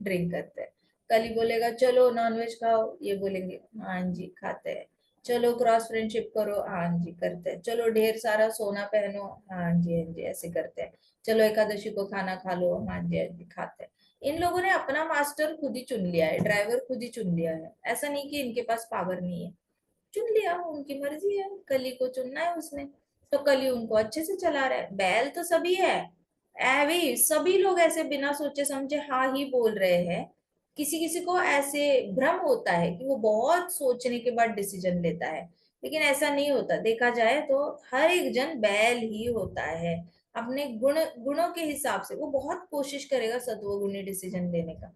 ड्रिंक करते हैं। कल ही बोलेगा चलो नॉनवेज खाओ, ये बोलेंगे हाँ जी खाते हैं। चलो क्रॉस फ्रेंडशिप करो, हाँ जी करते हैं। चलो ढेर सारा सोना पहनो, हाँ जी ऐसे करते हैं। चलो एकादशी को खाना खा लो, हाँ जी खाते हैं। इन लोगों ने अपना मास्टर खुद ही चुन लिया है, ड्राइवर खुद ही चुन लिया है। ऐसा नहीं कि इनके पास पावर नहीं है, चुन लिया, उनकी मर्जी है, कली को चुनना है उसने। तो कली उनको अच्छे से चला रहा है। बैल तो सभी है, भी सभी लोग ऐसे बिना सोचे समझे हाँ ही बोल रहे हैं। किसी किसी को ऐसे भ्रम होता है कि वो बहुत सोचने के बाद डिसीजन लेता है, लेकिन ऐसा नहीं होता। देखा जाए तो हर एक जन बैल ही होता है। अपने गुणों के हिसाब से वो बहुत कोशिश करेगा सत्वगुणी डिसीजन लेने का,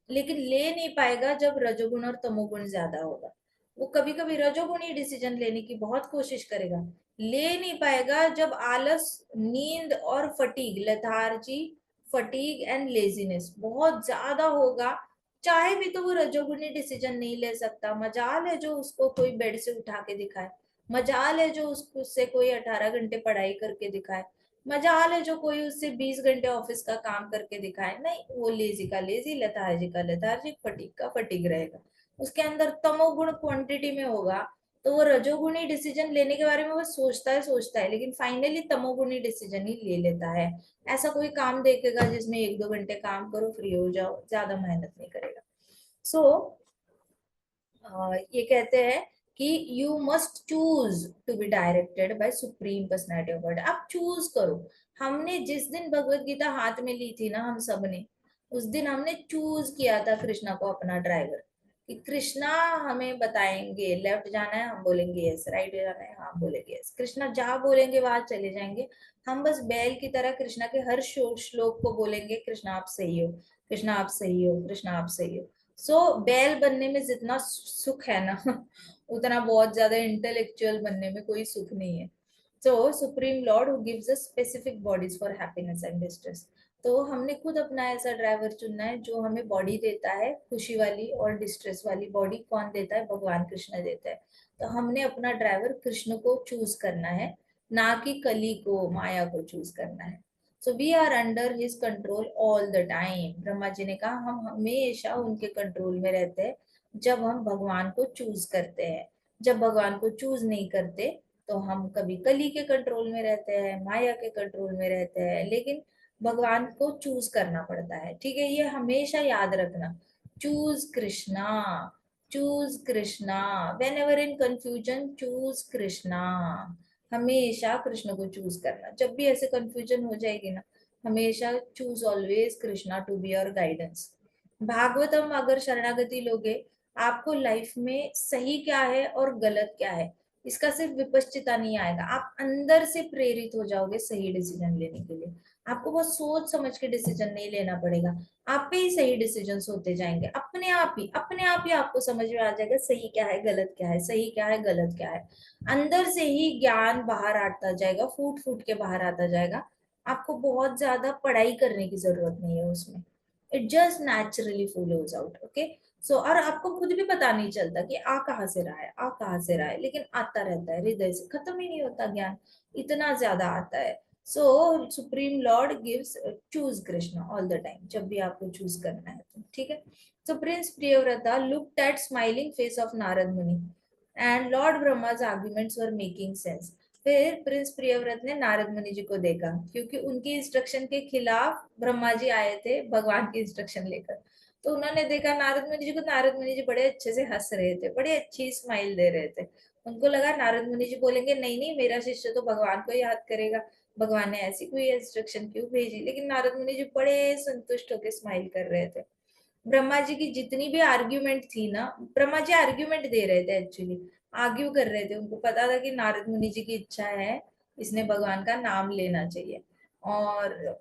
लेकिन ले नहीं पाएगा जब रजोगुण और तमोगुण ज्यादा होगा। वो कभी कभी रजोगुणी डिसीजन लेने की बहुत कोशिश करेगा, ले नहीं पाएगा जब आलस, नींद और fatigue, lethargy, fatigue and laziness बहुत ज्यादा होगा। चाहे भी तो वो रजोगुणी डिसीजन नहीं ले सकता। मजाल है जो उसको कोई बेड से उठा के दिखाए, मजाल है जो उसको उससे कोई 18 घंटे पढ़ाई करके दिखाए, मजाल है जो कोई उससे 20 घंटे ऑफिस का काम करके दिखाए। नहीं, वो लेजी का लेजी, लेथार्जी का लेथार्जिक, फटीग का फटीग रहेगा। उसके अंदर तमोगुण क्वांटिटी में होगा, तो वो रजोगुणी डिसीजन लेने के बारे में बस सोचता है, लेकिन फाइनली तमोगुणी डिसीजन ही ले लेता है। ऐसा कोई काम देखेगा जिसमें 1-2 घंटे काम करो, फ्री हो जाओ, ज्यादा मेहनत नहीं करेगा। सो ये कहते हैं कि you must choose to be directed by supreme personality of God. आप चूज करो। हमने जिस दिन भगवत गीता हाथ में ली थी ना, हम सब ने, उस दिन हमने चूज किया था कृष्णा को अपना ड्राइवर, कि कृष्णा हमें बताएंगे लेफ्ट जाना है, हम बोलेंगे यस, राइट जाना है, हाँ बोलेंगे यस, कृष्णा जहाँ बोलेंगे वहां चले जाएंगे। हम बस बैल की तरह कृष्णा के हर श्लोक को बोलेंगे, कृष्णा आप सही हो, कृष्णा आप सही हो, कृष्णा आप सही हो। बैल बनने में जितना सुख है ना उतना बहुत ज्यादा इंटेलेक्चुअल बनने में कोई सुख नहीं है। Supreme lord who gives us specific bodies for happiness and distress. तो हमने खुद अपना ऐसा ड्राइवर चुनना है जो हमें बॉडी देता है, खुशी वाली और डिस्ट्रेस वाली बॉडी कौन देता है? भगवान कृष्ण देता है। तो हमने अपना ड्राइवर कृष्ण को चूज करना है, ना कि कली को, माया को चूज करना है। So we are under his control all the time. Brahma ji ने कहा हम हमेशा उनके कंट्रोल में रहते हैं जब हम भगवान को चूज करते हैं। जब भगवान को चूज नहीं करते तो हम कभी कली के कंट्रोल में रहते हैं, माया के कंट्रोल में रहते हैं, लेकिन भगवान को चूज करना पड़ता है। ठीक है, ये हमेशा याद रखना। Choose Krishna, choose Krishna, when ever in confusion choose Krishna. हमेशा कृष्ण को चूज करना। जब भी ऐसे कंफ्यूजन हो जाएगी ना, हमेशा choose always Krishna to be your guidance. Bhagavatam अगर शरणागति लोगे, आपको लाइफ में सही क्या है और गलत क्या है इसका सिर्फ विपश्चिता नहीं आएगा, आप अंदर से प्रेरित हो जाओगे सही डिसीजन लेने के लिए। आपको बहुत सोच समझ के डिसीजन नहीं लेना पड़ेगा, आप पे ही सही डिसीजन होते जाएंगे, अपने आप ही आपको समझ में आ जाएगा सही क्या है गलत क्या है, सही क्या है गलत क्या है। अंदर से ही ज्ञान बाहर आता जाएगा, फूट फूट के बाहर आता जाएगा। आपको बहुत ज्यादा पढ़ाई करने की जरूरत नहीं है उसमें, it just naturally flows out. Okay, और आपको खुद भी पता नहीं चलता कि आ कहाँ से रहा है, आ कहाँ से रहा है, लेकिन आता रहता है हृदय से, खत्म ही नहीं होता ज्ञान, इतना ज्यादा आता है। Supreme lord gives choose Krishna all the time, जब भी आपको चूज करना है तो। ठीक है, prince Priyavrata looked at smiling face of Narad Muni and lord Brahma's arguments were making sense। फिर प्रिंस प्रियव्रत ने नारद मुनि जी को देखा, क्योंकि उनकी इंस्ट्रक्शन के खिलाफ ब्रह्मा जी आए थे भगवान की इंस्ट्रक्शन लेकर। तो उन्होंने देखा नारद मुनि जी को, नारद मुनि जी बड़े अच्छे से हंस रहे थे, बड़ी अच्छी स्माइल दे रहे थे। उनको लगा नारद मुनि जी बोलेंगे नहीं नहीं, मेरा शिष्य तो भगवान को याद करेगा, भगवान ने ऐसी कोई इंस्ट्रक्शन क्यों भेजी। लेकिन नारद मुनि जी बड़े संतुष्ट होकर स्माइल कर रहे थे। ब्रह्मा जी की जितनी भी आर्ग्यूमेंट थी ना, ब्रह्मा जी आर्ग्यूमेंट दे रहे थे, एक्चुअली आर्ग्यू कर रहे थे, उनको पता था कि नारद मुनि जी की इच्छा है, इसने भगवान का नाम लेना चाहिए। और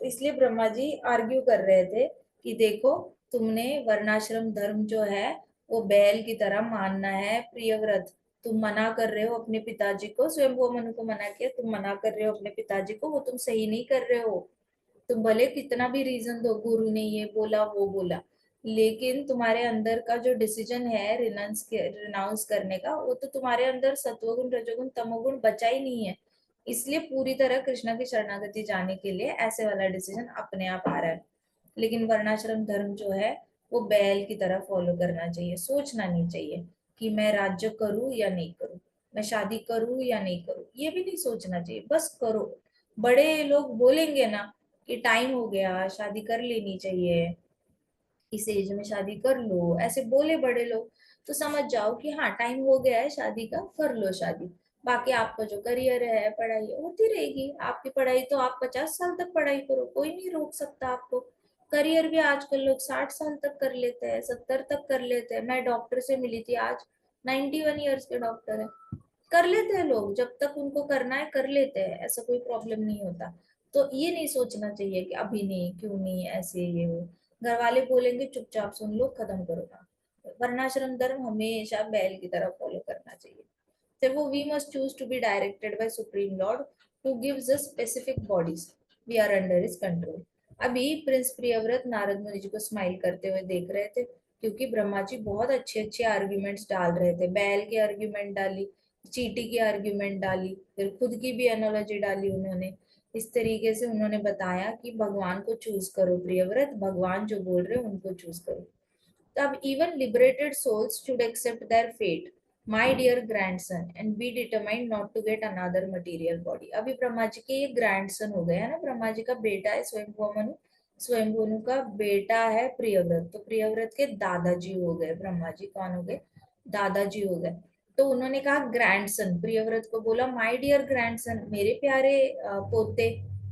इसलिए ब्रह्मा जी आर्ग्यू कर रहे थे कि देखो, तुमने वर्णाश्रम धर्म जो है वो बैल की तरह मानना है प्रियव्रत। तुम मना कर रहे हो अपने पिताजी को, स्वयं वो मनु को मना किया, तुम मना कर रहे हो अपने पिताजी को, वो तुम सही नहीं कर रहे हो। तुम भले कितना भी रीजन दो, गुरु ने ये बोला वो बोला, लेकिन तुम्हारे अंदर का जो डिसीजन है रिनाउंस करने का, वो तो तुम्हारे अंदर सत्वगुण रजोगुण तमोगुण बचा ही नहीं है। इसलिए पूरी तरह कृष्णा की शरणागति जाने के लिए ऐसे वाला डिसीजन अपने आप आ रहा है। लेकिन वर्णाश्रम धर्म जो है वो बैल की तरह फॉलो करना चाहिए, सोचना नहीं चाहिए कि मैं राज्य करूं या नहीं करूं, मैं शादी करूं या नहीं करूं, ये भी नहीं सोचना चाहिए, बस करो। बड़े लोग बोलेंगे ना कि टाइम हो गया, शादी कर लेनी चाहिए, इस एज में शादी कर लो, ऐसे बोले बड़े लोग, तो समझ जाओ कि हाँ टाइम हो गया है शादी का, कर लो शादी। बाकी आपका जो करियर है, पढ़ाई है, होती रहेगी। आपकी पढ़ाई तो आप 50 साल तक पढ़ाई करो, कोई नहीं रोक सकता आपको। करियर भी आजकल लोग 60 साल तक कर लेते हैं, 70 तक कर लेते हैं। मैं डॉक्टर से मिली थी आज, 91 ईयर्स के डॉक्टर है। कर लेते हैं लोग, जब तक उनको करना है कर लेते हैं, ऐसा कोई प्रॉब्लम नहीं होता। तो ये नहीं सोचना चाहिए कि अभी नहीं, क्यों नहीं, ऐसे ये वो। घर वाले बोलेंगे चुपचाप सुन लो, खत्म करो ना। वर्णाश्रम धर्म हमेशा बैल की तरह फॉलो करना चाहिए। फिर वो we must choose to be directed by supreme lord who gives us specific bodies, we are under his control. अभी प्रिंस प्रियव्रत नारद मुनि जी को स्माइल करते हुए देख रहे थे, क्योंकि ब्रह्मा जी बहुत अच्छे अच्छे आर्ग्यूमेंट्स डाल रहे थे। बैल के आर्ग्यूमेंट डाली, चीटी की आर्ग्यूमेंट डाली, फिर खुद की भी एनोलॉजी डाली उन्होंने। इस तरीके से उन्होंने बताया कि भगवान को चूज करो प्रियव्रत, भगवान जो बोल रहे हैं उनको चूज करो। अब even liberated souls should accept their fate my dear grandson and be determined not to get another material body. अभी ब्रह्मा जी के ये ग्रैंडसन हो गए है ना, ब्रह्मा जी का बेटा है स्वयंभू मनु, स्वयंभू मनु का बेटा है प्रियव्रत, तो प्रियव्रत के दादाजी हो गए ब्रह्मा जी, कौन हो गए, दादाजी हो गए। तो उन्होंने कहा ग्रैंडसन, प्रियव्रत को बोला माय डियर ग्रैंडसन, मेरे प्यारे पोते,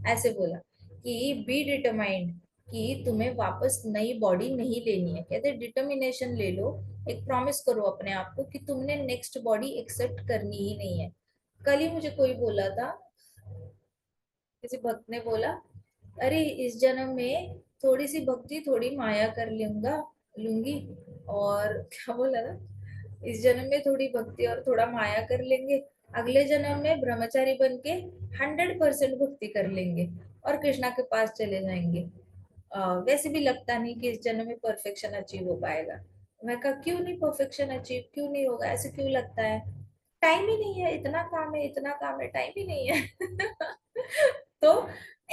ऐसे बोला कि बी डिटरमाइंड, कि तुम्हें वापस नई बॉडी नहीं लेनी है। कहते डिटर्मिनेशन ले लो, एक प्रॉमिस करो अपने आप को कि तुमने नेक्स्ट बॉडी एक्सेप्ट करनी ही नहीं है। कल ही मुझे कोई बोला था, किसी भक्त ने बोला, अरे इस जन्म में थोड़ी सी भक्ति थोड़ी माया कर लूंगा, लूंगी, और क्या बोला था, इस जन्म में थोड़ी भक्ति और थोड़ा माया कर लेंगे, अगले जन्म में ब्रह्मचारी बन के 100% भक्ति कर लेंगे और कृष्णा के पास चले जाएंगे। वैसे भी लगता नहीं कि इस जन्म में परफेक्शन अचीव हो पाएगा। मैं कहा क्यों नहीं परफेक्शन अचीव, क्यों नहीं होगा, ऐसे क्यों लगता है, टाइम ही नहीं है, इतना काम है, इतना काम है, टाइम ही नहीं है। तो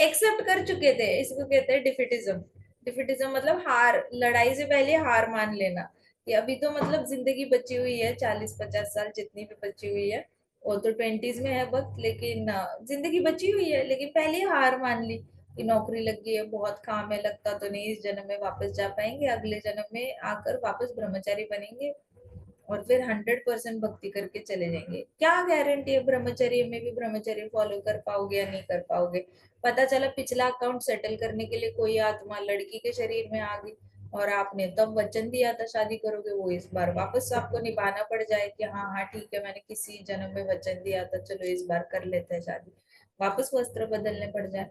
एक्सेप्ट कर चुके थे, इसको कहते हैं डिफिटिज्म। डिफिटिज्म मतलब हार, लड़ाई से पहले हार मान लेना कि अभी तो मतलब जिंदगी बची हुई है, 40-50 साल जितनी भी बची हुई है, वो तो 20s में है वक्त, लेकिन जिंदगी बची हुई है, लेकिन पहले ही हार मान ली कि नौकरी लग गई है, बहुत काम है, लगता तो नहीं इस जन्म में वापस जा पाएंगे, अगले जन्म में आकर वापस ब्रह्मचारी बनेंगे और फिर 100% भक्ति करके चले जाएंगे। क्या गारंटी है ब्रह्मचर्य में भी ब्रह्मचर्य फॉलो कर पाओगे या नहीं कर पाओगे। पता चला पिछला अकाउंट सेटल करने के लिए कोई आत्मा लड़की के शरीर में आ गई और आपने तब वचन दिया था शादी करोगे, वो इस बार वापस आपको निभाना पड़ जाए कि हाँ हाँ ठीक है, मैंने किसी जन्म में वचन दिया था, चलो इस बार कर लेते हैं शादी, वापस वस्त्र बदलने पड़ जाए।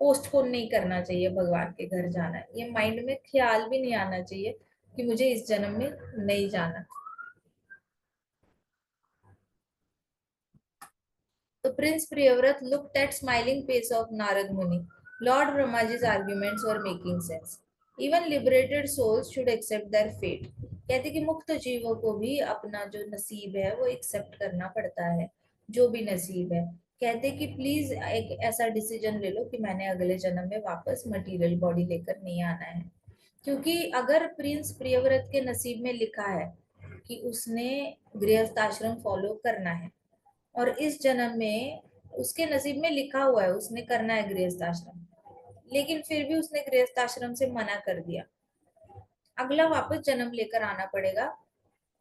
पोस्टपोन नहीं करना चाहिए भगवान के घर जाना, ये माइंड में ख्याल भी नहीं आना चाहिए कि मुझे इस जन्म में नहीं जाना। The Prince Priyavrata looked at smiling face of Narad Muni. Lord Brahmaji's arguments were making sense. Even liberated souls should accept their fate. कहते कि मुक्त जीवों को भी अपना जो नसीब है वो एक्सेप्ट करना पड़ता है, जो भी नसीब है। कहते कि प्लीज एक ऐसा डिसीजन ले लो कि मैंने अगले जन्म में वापस मटेरियल बॉडी लेकर नहीं आना है। क्योंकि अगर प्रिंस प्रियव्रत के नसीब में लिखा है कि उसने गृहस्थ आश्रम फॉलो करना है और इस जन्म में उसके नसीब में लिखा हुआ है उसने करना है गृहस्थ आश्रम, लेकिन फिर भी उसने गृहस्थ आश्रम से मना कर दिया, अगला वापस जन्म लेकर आना पड़ेगा।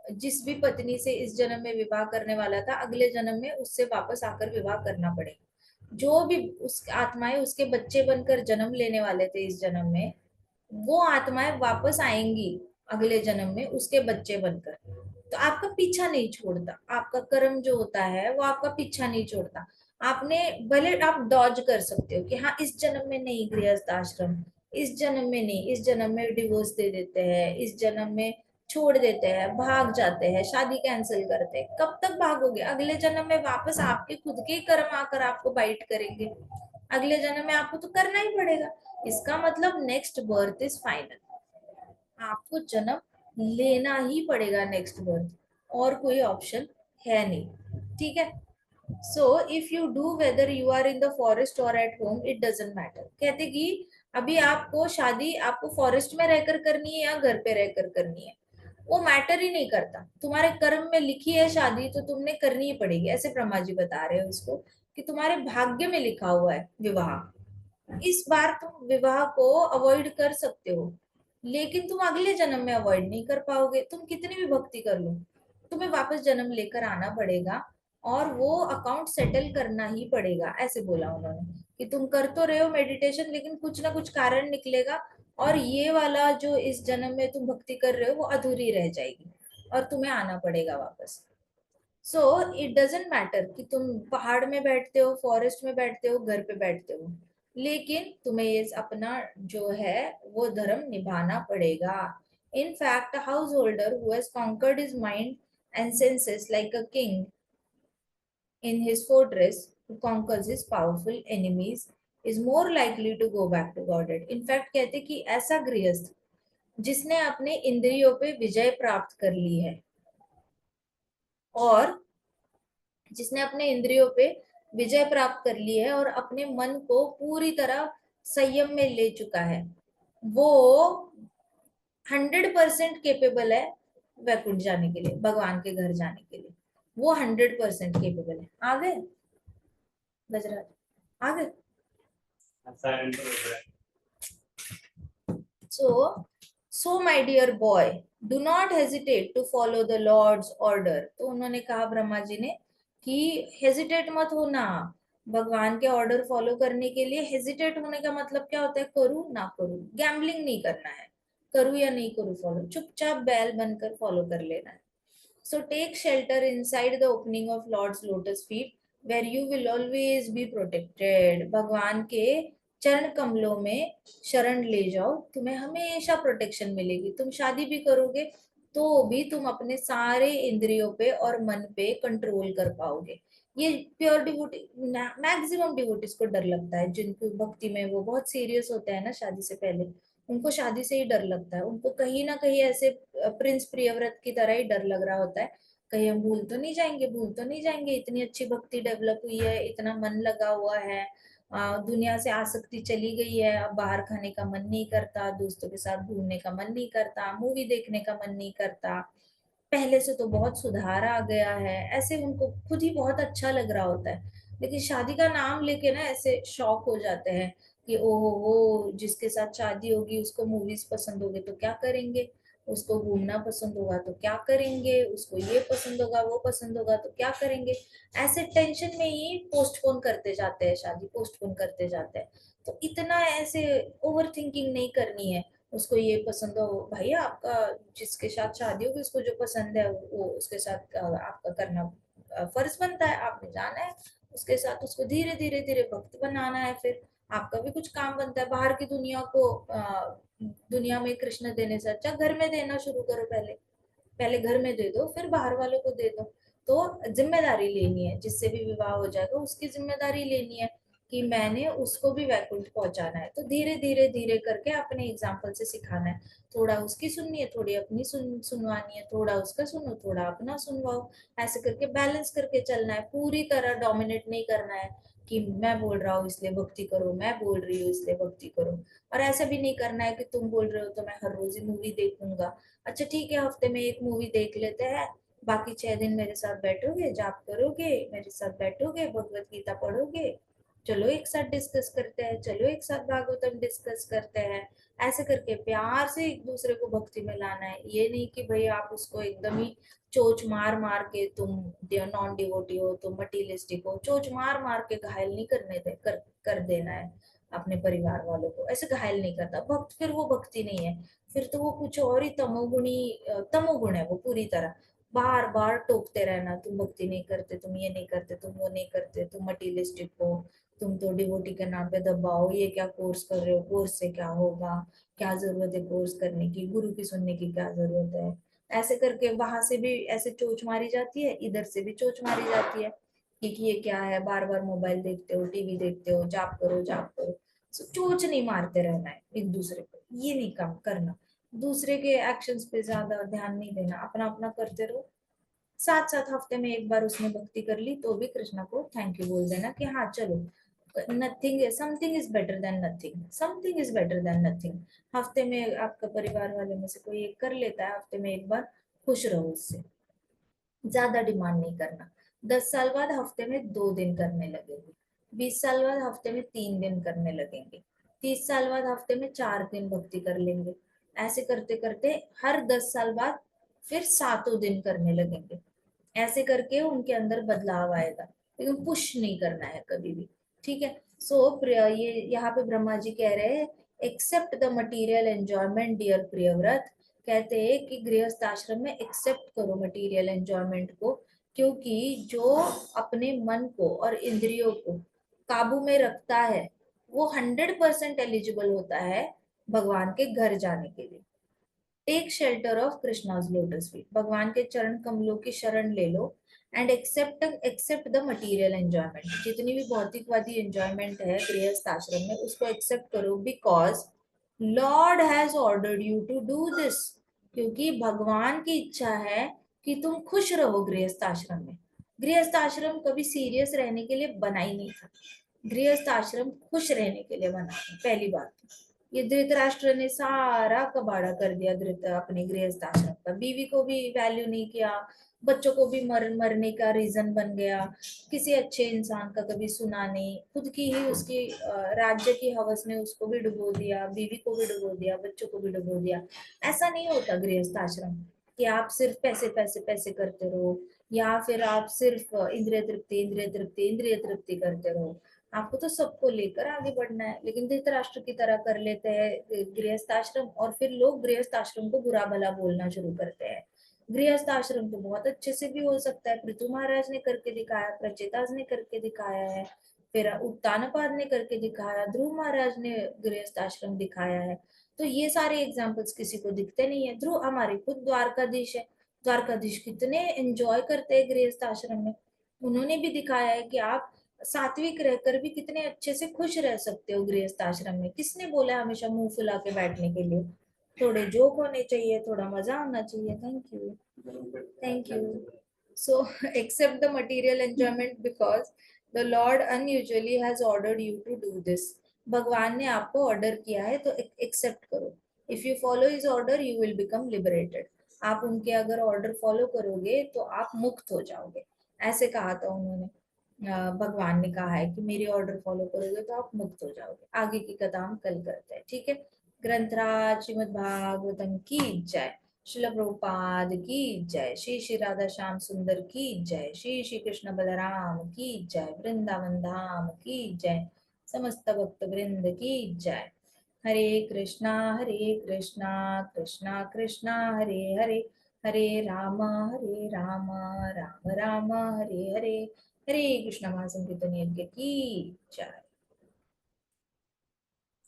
जिस भी पत्नी से इस जन्म में विवाह करने वाला था, अगले जन्म में उससे वापस आकर विवाह करना पड़ेगा। जो भी उस आत्माएं उसके बच्चे बनकर जन्म लेने वाले थे इस जन्म में, वो आत्माएं वापस आएंगी अगले जन्म में उसके बच्चे बनकर। तो आपका पीछा नहीं छोड़ता, आपका कर्म जो होता है वो आपका पीछा नहीं छोड़ता। आपने भले आप डॉज कर सकते हो कि हाँ इस जन्म में नहीं गृहस्थ आश्रम, इस जन्म में नहीं, इस जन्म में डिवोर्स दे देते हैं, इस जन्म में छोड़ देते हैं, भाग जाते हैं, शादी कैंसिल करते हैं। कब तक भागोगे, अगले जन्म में वापस आपके खुद के कर्म आकर आपको बाइट करेंगे, अगले जन्म में आपको तो करना ही पड़ेगा। इसका मतलब नेक्स्ट बर्थ इज फाइनल, आपको जन्म लेना ही पड़ेगा नेक्स्ट बर्थ, और कोई ऑप्शन है नहीं। ठीक है, so if you do whether you are in the forest और at home it doesn't matter. कहते कि अभी आपको शादी आपको फॉरेस्ट में रहकर करनी है या घर पे रहकर करनी है, वो मैटर ही नहीं करता, तुम्हारे कर्म में लिखी है शादी तो तुमने करनी ही पड़ेगी। ऐसे ब्रह्मा जी बता रहे हो इसको कि तुम्हारे भाग्य में लिखा हुआ है विवाह, इस बार तुम विवाह को अवॉइड कर सकते हो, लेकिन तुम अगले जन्म में अवॉइड नहीं कर पाओगे, तुम कितनी भी भक्ति कर लो, तुम्हें वापस जन्म लेकर आना पड़ेगा और वो अकाउंट सेटल करना ही पड़ेगा। ऐसे बोला उन्होंने कि तुम कर तो रहे हो मेडिटेशन, लेकिन कुछ ना कुछ कारण निकलेगा और ये वाला जो इस जन्म में तुम भक्ति कर रहे हो वो अधूरी रह जाएगी और तुम्हें आना पड़ेगा वापस। सो इट डजेंट मैटर कि तुम पहाड़ में बैठते हो, फॉरेस्ट में बैठते हो, घर पे बैठते हो, लेकिन तुम्हें ये अपना जो है वो धर्म निभाना पड़ेगा। In fact householder who has conquered his mind and senses like a king in his fortress who conquers his powerful enemies is more likely to go back to Godhead. In fact कहते कि ऐसा गृहस्थ जिसने अपने इंद्रियों पे विजय प्राप्त कर ली है और जिसने अपने इंद्रियों पे विजय प्राप्त कर ली है और अपने मन को पूरी तरह संयम में ले चुका है, वो 100% केपेबल है वैकुंठ जाने के लिए, भगवान के घर जाने के लिए, वो 100% केपेबल है। आ गए गजराज, आ गए। So my dear boy, do not hesitate to follow the lord's order. तो उन्होंने कहा ब्रह्मा जी ने कि हेजिटेट मत होना, भगवान के ऑर्डर फॉलो करने के लिए हेजिटेट होने का मतलब क्या होता है, करूँ ना करूँ, गैम्बलिंग नहीं करना है, करूँ या नहीं करूँ फॉलो, चुपचाप बैल बनकर फॉलो कर लेना है। So take shelter inside the opening of Lord's lotus feet, where you will always be protected. भगवान के चरण कमलों में शरण ले जाओ, तुम्हें हमेशा प्रोटेक्शन मिलेगी। तुम शादी भी करोगे तो भी तुम अपने सारे इंद्रियों पे और मन पे कंट्रोल कर पाओगे। ये प्योर डिवोटी, मैक्सिमम डिवोटीज को डर लगता है, जिनको भक्ति में वो बहुत सीरियस होते हैं ना शादी से पहले, उनको शादी से ही डर लगता है, उनको कहीं ना कहीं ऐसे प्रिंस प्रियव्रत की तरह ही डर लग रहा होता है, कहीं हम भूल तो नहीं जाएंगे, भूल तो नहीं जाएंगे, इतनी अच्छी भक्ति डेवलप हुई है, इतना मन लगा हुआ है, दुनिया से आसक्ति चली गई है, अब बाहर खाने का मन नहीं करता, दोस्तों के साथ घूमने का मन नहीं करता, मूवी देखने का मन नहीं करता, पहले से तो बहुत सुधार आ गया है, ऐसे उनको खुद ही बहुत अच्छा लग रहा होता है। लेकिन शादी का नाम लेके ना ऐसे शॉक हो जाते हैं कि ओहो हो, जिसके साथ शादी होगी उसको मूवीज पसंद होगी तो क्या करेंगे, उसको घूमना पसंद होगा तो क्या करेंगे, उसको ये पसंद होगा वो पसंद होगा तो क्या करेंगे, ऐसे टेंशन में ही पोस्टपोन करते जाते हैं, शादी पोस्टपोन करते जाते हैं। तो इतना ऐसे ओवर थिंकिंग नहीं करनी है, उसको ये पसंद हो भैया, आपका जिसके साथ शादी होगी उसको जो पसंद है वो उसके साथ आपका करना फर्ज बनता है, आपने जाना है उसके साथ, उसको धीरे धीरे धीरे भक्त बनाना है, फिर आपका भी कुछ काम बनता है। बाहर की दुनिया को दुनिया में कृष्ण देने से अच्छा घर में देना शुरू करो, पहले पहले घर में दे दो फिर बाहर वालों को दे दो। तो जिम्मेदारी लेनी है, जिससे भी विवाह हो जाएगा उसकी जिम्मेदारी लेनी है कि मैंने उसको भी वैकुंठ पहुंचाना है। तो धीरे धीरे धीरे करके अपने एग्जाम्पल से सिखाना है, थोड़ा उसकी सुननी है, थोड़ी अपनी सुनवानी है, थोड़ा उसका सुनो थोड़ा अपना सुनवाओ, ऐसे करके बैलेंस करके चलना है, पूरी तरह डोमिनेट नहीं करना है कि मैं बोल रहा हूँ इसलिए भक्ति करो, मैं बोल रही हूँ इसलिए भक्ति करो। और ऐसा भी नहीं करना है कि तुम बोल रहे हो तो मैं हर रोज ही मूवी देखूंगा, अच्छा ठीक है हफ्ते में एक मूवी देख लेते हैं, बाकी 6 दिन मेरे साथ बैठोगे, जाप करोगे, मेरे साथ बैठोगे, भगवत गीता पढ़ोगे, चलो एक साथ डिस्कस करते हैं, चलो एक साथ भागवतम डिस्कस करते हैं। ऐसे करके प्यार से एक दूसरे को भक्ति में लाना है, ये नहीं कि भाई आप उसको एकदम ही चोच मार मार के, तुम नॉन डिवोटी हो, तुम मटीरियलिस्टिक हो, चोच मार मार के घायल नहीं करने दे कर देना है अपने परिवार वालों को, ऐसे घायल नहीं करता भक्त, फिर वो भक्ति नहीं है, फिर तो वो कुछ और ही तमोगुणी, तमोगुण है वो पूरी तरह, बार बार टोकते रहना, तुम भक्ति नहीं करते, तुम ये नहीं करते, तुम वो नहीं करते, तुम मटीरियलिस्टिक हो, तुम तो डिवोटी के नाम पे दबाओ, ये क्या कोर्स कर रहे हो, कोर्स से क्या होगा, क्या जरूरत है कोर्स करने की, गुरु की सुनने की क्या जरूरत है, ऐसे करके वहां से भी ऐसे चोच मारी जाती है, इधर से भी चोच मारी जाती है कि ये क्या है, बार बार मोबाइल देखते हो, टीवी देखते हो, जाप करो जाप करो। चोच नहीं मारते रहना है एक दूसरे को, ये नहीं काम करना, दूसरे के एक्शंस पे ज्यादा ध्यान नहीं देना, अपना अपना करते रहो। साथ साथ हफ्ते में एक बार उसने भक्ति कर ली तो भी कृष्णा को थैंक यू बोल देना कि हाँ चलो, nothing something is better than nothing, something is better than nothing. हफ्ते में आपका परिवार वाले में से कोई एक कर लेता है, हफ्ते में एक बार खुश रहो उससे, ज्यादा डिमांड नहीं करना। 10 साल बाद हफ्ते में 2 दिन करने लगेंगे, 20 साल बाद हफ्ते में 3 दिन करने लगेंगे, 30 साल बाद हफ्ते में 4 दिन भक्ति कर लेंगे, ऐसे करते करते हर 10 साल बाद फिर 7 दिन करने लगेंगे। ऐसे करके उनके अंदर बदलाव आएगा, लेकिन पुश नहीं करना है कभी भी। ठीक है। ये यहाँ पे ब्रह्मा जी कह रहे हैं, accept the material enjoyment dear Priyavrat, कहते हैं कि गृहस्थ आश्रम में एक्सेप्ट करो मटेरियल एंजॉयमेंट को, क्योंकि जो अपने मन को और इंद्रियों को काबू में रखता है वो 100% एलिजिबल होता है भगवान के घर जाने के लिए। Take shelter of Krishna's lotus feet, भगवान के चरण कमलों की शरण ले लो, and accept accept the material enjoyment, जितनी भी भौतिकवादी एंजॉयमेंट है गृहस्थ आश्रम में उसको एक्सेप्ट करो, because lord has ordered you to do this, क्योंकि भगवान की इच्छा है कि तुम खुश रहो गृहस्थ आश्रम में। गृहस्थ आश्रम कभी सीरियस रहने के लिए बना ही नहीं था, गृहस्थ आश्रम खुश रहने के लिए बना है, पहली बात। ये धृतराष्ट्र ने सारा कबाड़ा कर दिया, धृत अपने गृहस्थ आश्रम का। बीवी को भी वैल्यू नहीं किया, बच्चों को भी मरने का रीजन बन गया, किसी अच्छे इंसान का कभी सुना नहीं, खुद की ही उसकी राज्य की हवस ने उसको भी डुबो दिया, बीवी को भी डुबो दिया, बच्चों को भी डुबो दिया। ऐसा नहीं होता गृहस्थ आश्रम कि आप सिर्फ पैसे पैसे पैसे करते रहो, या फिर आप सिर्फ इंद्रिय तृप्ति इंद्रिय तृप्ति इंद्रिय तृप्ति करते रहो। आपको तो सबको लेकर आगे बढ़ना है। लेकिन धृतराष्ट्र की तरह कर लेते हैं गृहस्थ आश्रम, और फिर लोग गृहस्थ आश्रम को बुरा भला बोलना शुरू करते हैं। गृहस्थ आश्रम तो बहुत अच्छे से भी हो सकता है, पृथु महाराज ने करके दिखाया, प्रचेताज ने करके दिखाया है, फिर उत्तानपाद ने करके दिखाया, ध्रुव महाराज ने गृहस्थ आश्रम दिखाया है। तो ये सारे एग्जाम्पल्स किसी को दिखते नहीं है। ध्रुव हमारे खुद द्वारकाधीश है, द्वारकाधीश कितने एंजॉय करते हैं गृहस्थ आश्रम में। उन्होंने भी दिखाया है कि आप सात्विक रहकर भी कितने अच्छे से खुश रह सकते हो गृहस्थ आश्रम में। किसने बोला हमेशा मुंह फुला के बैठने के लिए? थोड़े जोक होने चाहिए, थोड़ा मजा होना चाहिए। Thank you, thank you. So accept the material enjoyment because the Lord unusually has ordered you to do this. भगवान ने आपको ऑर्डर किया है तो एक्सेप्ट करो। If you follow his order you will become liberated. आप उनके अगर ऑर्डर फॉलो करोगे तो आप मुक्त हो जाओगे, ऐसे कहा था उन्होंने। भगवान ने कहा है कि मेरी ऑर्डर फॉलो करोगे तो आप मुक्त हो जाओगे। आगे की कथा हम कल करते हैं, ठीक है। ग्रंथराज श्रीमद् भागवतम की जय, शिल प्रभुपाद की जय, श्री श्री राधा श्याम सुंदर की जय, श्री श्री कृष्ण बलराम की जय, वृंदावन धाम की जय, समस्त भक्त वृंद की जय। हरे कृष्णा कृष्णा कृष्णा हरे हरे, हरे राम राम राम हरे हरे। हरे कृष्ण महासंकीर्तन यज्ञ की जय।